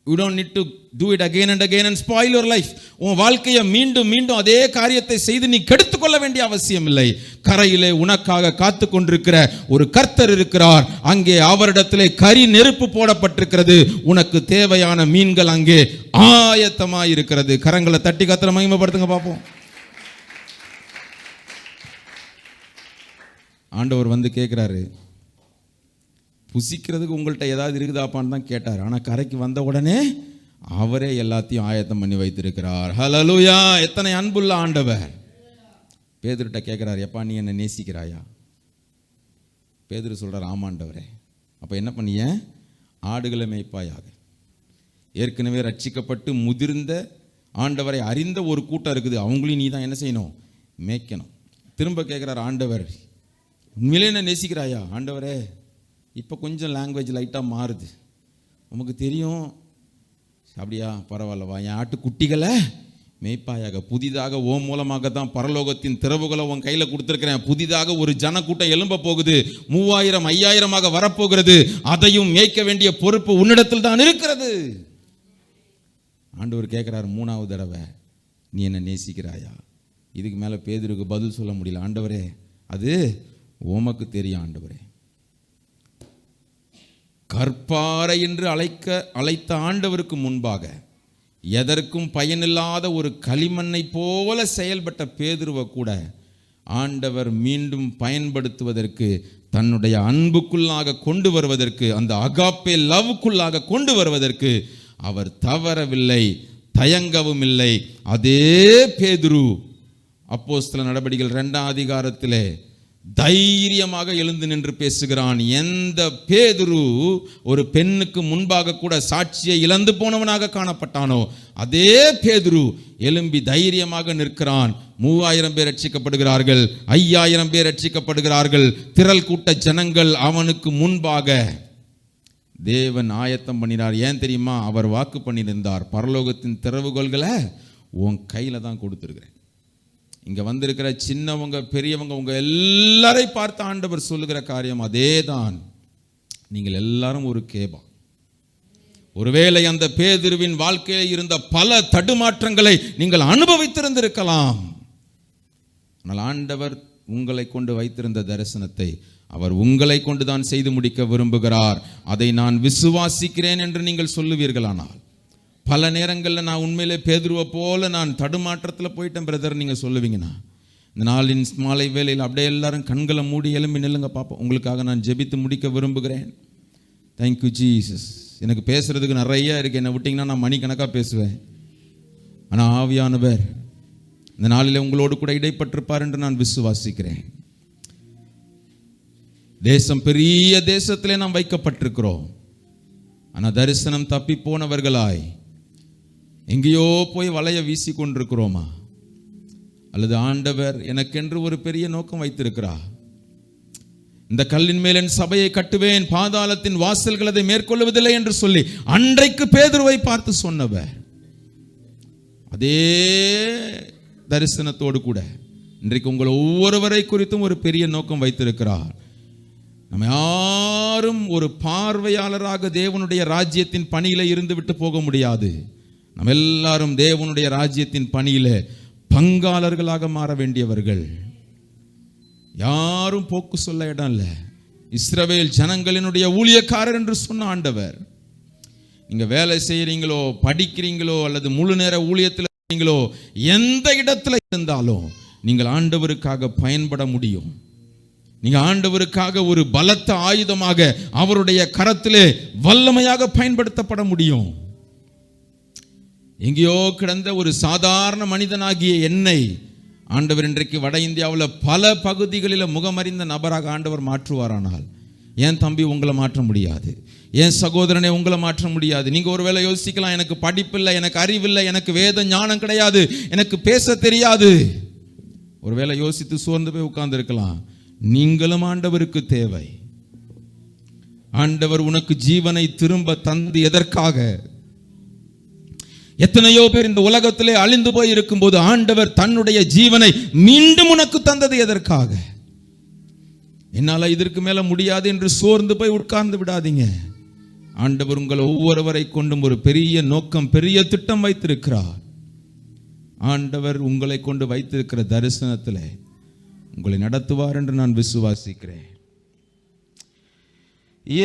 You don't need to do it again and again and spoil your life. உன் வாழ்க்கையை மீண்டும் மீண்டும் அதே காரியத்தை செய்து நீ கெடுத்துக் கொள்ள வேண்டிய அவசியம் இல்லை. கரையிலே உனக்காக காத்து கொண்டிருக்கிற ஒரு கர்த்தர் இருக்கிறார். அங்கே அவரிடத்திலே கரி நெருப்பு போடப்பட்டிருக்கிறது. உனக்கு தேவையான மீன்கள் அங்கே ஆயத்தமாய் இருக்கிறது. கரங்களை தட்டி கர்த்தரை மகிமைப்படுத்துங்க பார்ப்போம். ஆண்டவர் வந்து கேட்கிறாரு, புசிக்கிறதுக்கு உங்கள்கிட்ட ஏதாவது இருக்குதாப்பான்னு தான் கேட்டார். ஆனால் கரைக்கு வந்த உடனே அவரே எல்லாத்தையும் ஆயத்தம் பண்ணி வைத்திருக்கிறார். ஹல்லேலூயா. எத்தனை அன்புள்ள ஆண்டவர். பேதுருட்ட கேட்குறார், எப்பா நீ என்னை நேசிக்கிறாயா? பேதுரு சொல்கிறார், ஆமாண்டவரே. அப்போ என்ன பண்ணிய? ஆடுகளை மேய்ப்பாயாக. ஏற்கனவே ரட்சிக்கப்பட்டு முதிர்ந்த ஆண்டவரை அறிந்த ஒரு கூட்டம் இருக்குது, அவங்களையும் நீ தான் என்ன செய்யணும்? மேய்க்கணும். திரும்ப கேட்குறார் ஆண்டவர், உண்மையிலே என்ன நேசிக்கிறாயா? ஆண்டவரே, இப்போ கொஞ்சம் லாங்குவேஜ் லைட்டாக மாறுது, உமக்கு தெரியும். அப்படியா, பரவாயில்லவா, என் ஆட்டுக்குட்டிகளை மேய்ப்பாயாக. புதிதாக ஓ மூலமாக தான் பரலோகத்தின் திறவுகளை உன் கையில் கொடுத்துருக்கிறேன். புதிதாக ஒரு ஜனக்கூட்டம் எழும்ப போகுது, 3000 5000 வரப்போகிறது. அதையும் மேய்க்க வேண்டிய பொறுப்பு உன்னிடத்தில் தான் இருக்கிறது. ஆண்டவர் கேட்குறாரு 3வது தடவை, நீ என்ன நேசிக்கிறாயா? இதுக்கு மேலே பேதுருக்கு பதில் சொல்ல முடியல. ஆண்டவரே, அது உமக்கு தெரியும் ஆண்டவரே. கற்பாறை என்று அழைத்த ஆண்டவருக்கு முன்பாக எதற்கும் பயனில்லாத ஒரு களிமண்ணை போல செயல்பட்ட பேதுருவை கூட ஆண்டவர் மீண்டும் பயன்படுத்துவதற்கு, தன்னுடைய அன்புக்குள்ளாக கொண்டு வருவதற்கு, அந்த அகாப்பே லவ்க்குள்ளாக கொண்டு வருவதற்கு அவர் தவறவில்லை, தயங்கவும் இல்லை. அதே பேதுரு அப்போஸ்தலர் நடபடிகள் 2ஆம் அதிகாரத்திலே தைரியமாக எழுந்து நின்று பேசுகிறான். எந்த பேதுரு ஒரு பெண்ணுக்கு முன்பாக கூட சாட்சியை இழந்து போனவனாக காணப்பட்டானோ, அதே பேதுரு எழும்பி தைரியமாக நிற்கிறான். 3000 பேர் ரட்சிக்கப்படுகிறார்கள், 5000 பேர் ரட்சிக்கப்படுகிறார்கள். திரள் கூட்ட ஜனங்கள் அவனுக்கு முன்பாக தேவன் ஆயத்தம் பண்ணினார். ஏன் தெரியுமா? அவர் வாக்கு பண்ணியிருந்தார், பரலோகத்தின் திறவுகோல்களை உன் கையில தான் கொடுத்துருக்கிறேன். இங்க வந்திருக்கிற சின்னவங்க பெரியவங்க உங்க எல்லாரையும் பார்த்து ஆண்டவர் சொல்லுகிற காரியம் அதே தான். நீங்கள் எல்லாரும் ஒரு கேபா. ஒருவேளை அந்த பேதுருவின் வாழ்க்கையில் இருந்த பல தடுமாற்றங்களை நீங்கள் அனுபவித்திருந்திருக்கலாம். ஆனால் ஆண்டவர் உங்களை கொண்டு வைத்திருந்த தரிசனத்தை அவர் உங்களை கொண்டுதான் செய்து முடிக்க விரும்புகிறார். அதை நான் விசுவாசிக்கிறேன் என்று நீங்கள் சொல்லுவீர்களானால், பல நேரங்களில் நான் உண்மையிலே பேதுருவை போல நான் தடுமாற்றத்தில் போயிட்டேன் பிரதர் நீங்கள் சொல்லுவீங்கண்ணா, இந்த நாளின் மாலை வேளையில் அப்படியே எல்லாரும் கண்களை மூடி எழும்பி நில்லுங்க பார்ப்போம். உங்களுக்காக நான் ஜெபித்து முடிக்க விரும்புகிறேன். Thank you Jesus. எனக்கு பேசுறதுக்கு நிறைய இருக்கு, என்னை விட்டிங்கன்னா நான் மணிக்கணக்காக பேசுவேன். ஆனால் ஆவியானவர் இந்த நாளில் உங்களோடு கூட இடைப்பட்டிருப்பார் என்று நான் விசுவாசிக்கிறேன். தேசம் பெரிய தேசத்திலே நாம் வைக்கப்பட்டிருக்கிறோம். ஆனால் தரிசனம் தப்பி போனவர்களாய் எங்கேயோ போய் வலைய வீசி கொண்டிருக்கிறோமா? அல்லது ஆண்டவர் எனக்கென்று ஒரு பெரிய நோக்கம் வைத்திருக்கிறார், இந்த கல்லின் மேல் என் சபையை கட்டுவேன், பாதாளத்தின் வாசல்கள் அதை மேற்கொள்வதில்லை என்று சொல்லி அன்றைக்கு பேதுருவை பார்த்து சொன்னவர், அதே தரிசனத்தோடு கூட இன்றைக்கு உங்கள் ஒவ்வொருவரை குறித்தும் ஒரு பெரிய நோக்கம் வைத்திருக்கிறார். நம்ம யாரும் ஒரு பார்வையாளராக தேவனுடைய ராஜ்யத்தின் பணியில இருந்து விட்டு போக முடியாது. நம்ம எல்லாரும் தேவனுடைய ராஜ்யத்தின் பணியில பங்காளர்களாக மாற வேண்டியவர்கள். யாரும் போக்கு சொல்ல இடம் இல்லை. இஸ்ரவேல் ஜனங்களினுடைய ஊழியக்காரர் என்று சொன்ன ஆண்டவர், நீங்க வேலை செய்யறீங்களோ, படிக்கிறீங்களோ, அல்லது முழு நேர ஊழியத்தில் இருக்கீங்களோ, எந்த இடத்துல இருந்தாலும் நீங்கள் ஆண்டவருக்காக பயன்பட முடியும். நீங்க ஆண்டவருக்காக ஒரு பலத்த ஆயுதமாக அவருடைய கரத்திலே வல்லமையாக பயன்படுத்தப்பட முடியும். எங்கேயோ கிடந்த ஒரு சாதாரண மனிதனாகிய என்னை ஆண்டவர் இன்றைக்கு வட இந்தியாவில் பல பகுதிகளில் முகமறிந்த நபராக ஆண்டவர் மாற்றுவாரானால், என் தம்பி உங்களை மாற்ற முடியாது, என் சகோதரனை உங்களை மாற்ற முடியாது. நீங்க ஒருவேளை யோசிக்கலாம், எனக்கு படிப்பில்லை, எனக்கு அறிவில்லை, எனக்கு வேத ஞானம் கிடையாது, எனக்கு பேச தெரியாது. ஒருவேளை யோசித்து சோர்ந்து போய் உட்கார்ந்து இருக்கலாம். நீங்களும் ஆண்டவருக்கு தேவை. ஆண்டவர் உனக்கு ஜீவனை திரும்ப தந்து எதற்காக? எத்தனையோ பேர் இந்த உலகத்திலே அழிந்து போய் இருக்கும் போது ஆண்டவர் தன்னுடைய ஜீவனை மீண்டும் உனக்கு தந்தது எதற்காக? என்னால இதற்கு மேல முடியாது என்று சோர்ந்து போய் உட்கார்ந்து விடாதீங்க. ஆண்டவர் உங்கள் ஒவ்வொருவரை கொண்டும் ஒரு பெரிய நோக்கம், பெரிய திட்டம் வைத்திருக்கிறார். ஆண்டவர் உங்களை கொண்டு வைத்திருக்கிற தரிசனத்தில் உங்களை நடத்துவார் என்று நான் விசுவாசிக்கிறேன்.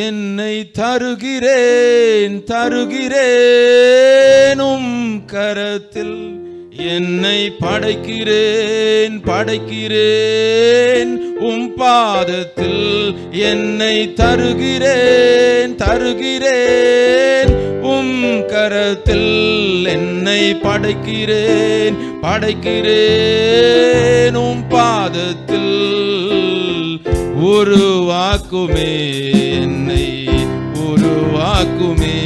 என்னை தருகிறேன் தருகிறேனும் கரத்தில், என்னை படைக்கிறேன் படைக்கிறேன் உம் பாதத்தில், என்னை தருகிறேன் தருகிறேன் உம் கரத்தில், என்னை படைக்கிறேன் படைக்கிறேன் உம் பாதத்தில், உருவாக்குமே என்னை உருவாக்குமே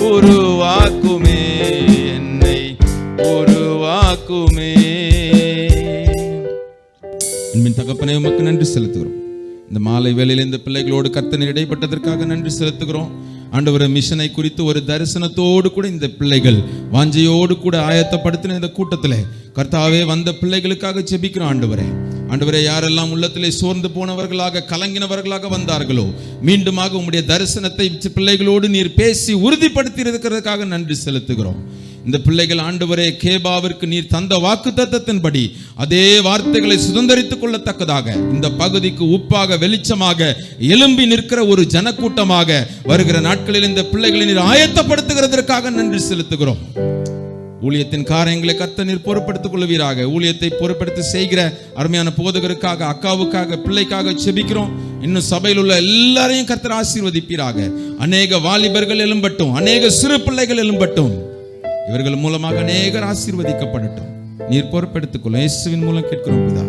உருவாக்குமே என்னை உருவாக்குமே. என் தகப்பனே உமக்கு நன்றி செலுத்துகிறோம். இந்த மாலை வேளையில் இந்த பிள்ளைகளோடு கர்த்தர் இடைப்பட்டதற்காக நன்றி செலுத்துகிறோம். ஆண்டவரே, மிஷனை குறித்து ஒரு தரிசனத்தோடு கூட இந்த பிள்ளைகள் வாஞ்சையோடு கூட ஆயத்தப்படுத்தின இந்த கூட்டத்தில் கர்த்தாவே வந்த பிள்ளைகளுக்காக ஜெபிக்கிறோம். ஆண்டவரே, யாரெல்லாம் உள்ளத்திலே சோர்ந்து போனவர்களாக கலங்கினவர்களாக வந்தார்களோ, மீண்டுமாக உம்முடைய தரிசனத்தை பிள்ளைகளோடு நீர் பேசி உறுதிப்படுத்தி இருக்கிறதுக்காக நன்றி செலுத்துகிறோம். இந்த பிள்ளைகள் ஆண்டவரே, கேபாவிற்கு நீர் தந்த வாக்குத்தத்தத்தின்படி அதே வார்த்தைகளை சுதந்தரித்துக் கொள்ளத்தக்கதாக இந்த பகுதிக்கு உப்பாக வெளிச்சமாக எழும்பி நிற்கிற ஒரு ஜனக்கூட்டமாக வருகிற நாட்களில் இந்த பிள்ளைகளை நீர் ஆயத்தப்படுத்துகிறதற்காக நன்றி செலுத்துகிறோம். ஊழியத்தின் காரியங்களை கர்த்தர் நீர் பொறுப்படுத்திக் கொள்வீராக. ஊழியத்தை பொறுப்படுத்தி செய்கிற அருமையான போதகருக்காக, அக்காவுக்காக, பிள்ளைக்காக செபிக்கிறோம். இன்னும் சபையில் உள்ள எல்லாரையும் கர்த்தர் ஆசீர்வதிப்பீராக. அநேக வாலிபர்கள் எழும்பட்டும், அநேக சிறு பிள்ளைகள் எழும்பட்டும். இவர்கள் மூலமாக அநேகர் ஆசீர்வதிக்கப்படட்டும். நீர் பொறுப்படுத்திக் கொள்ளும். இயேசுவின் மூலம் கேட்கிறோம் பிதா.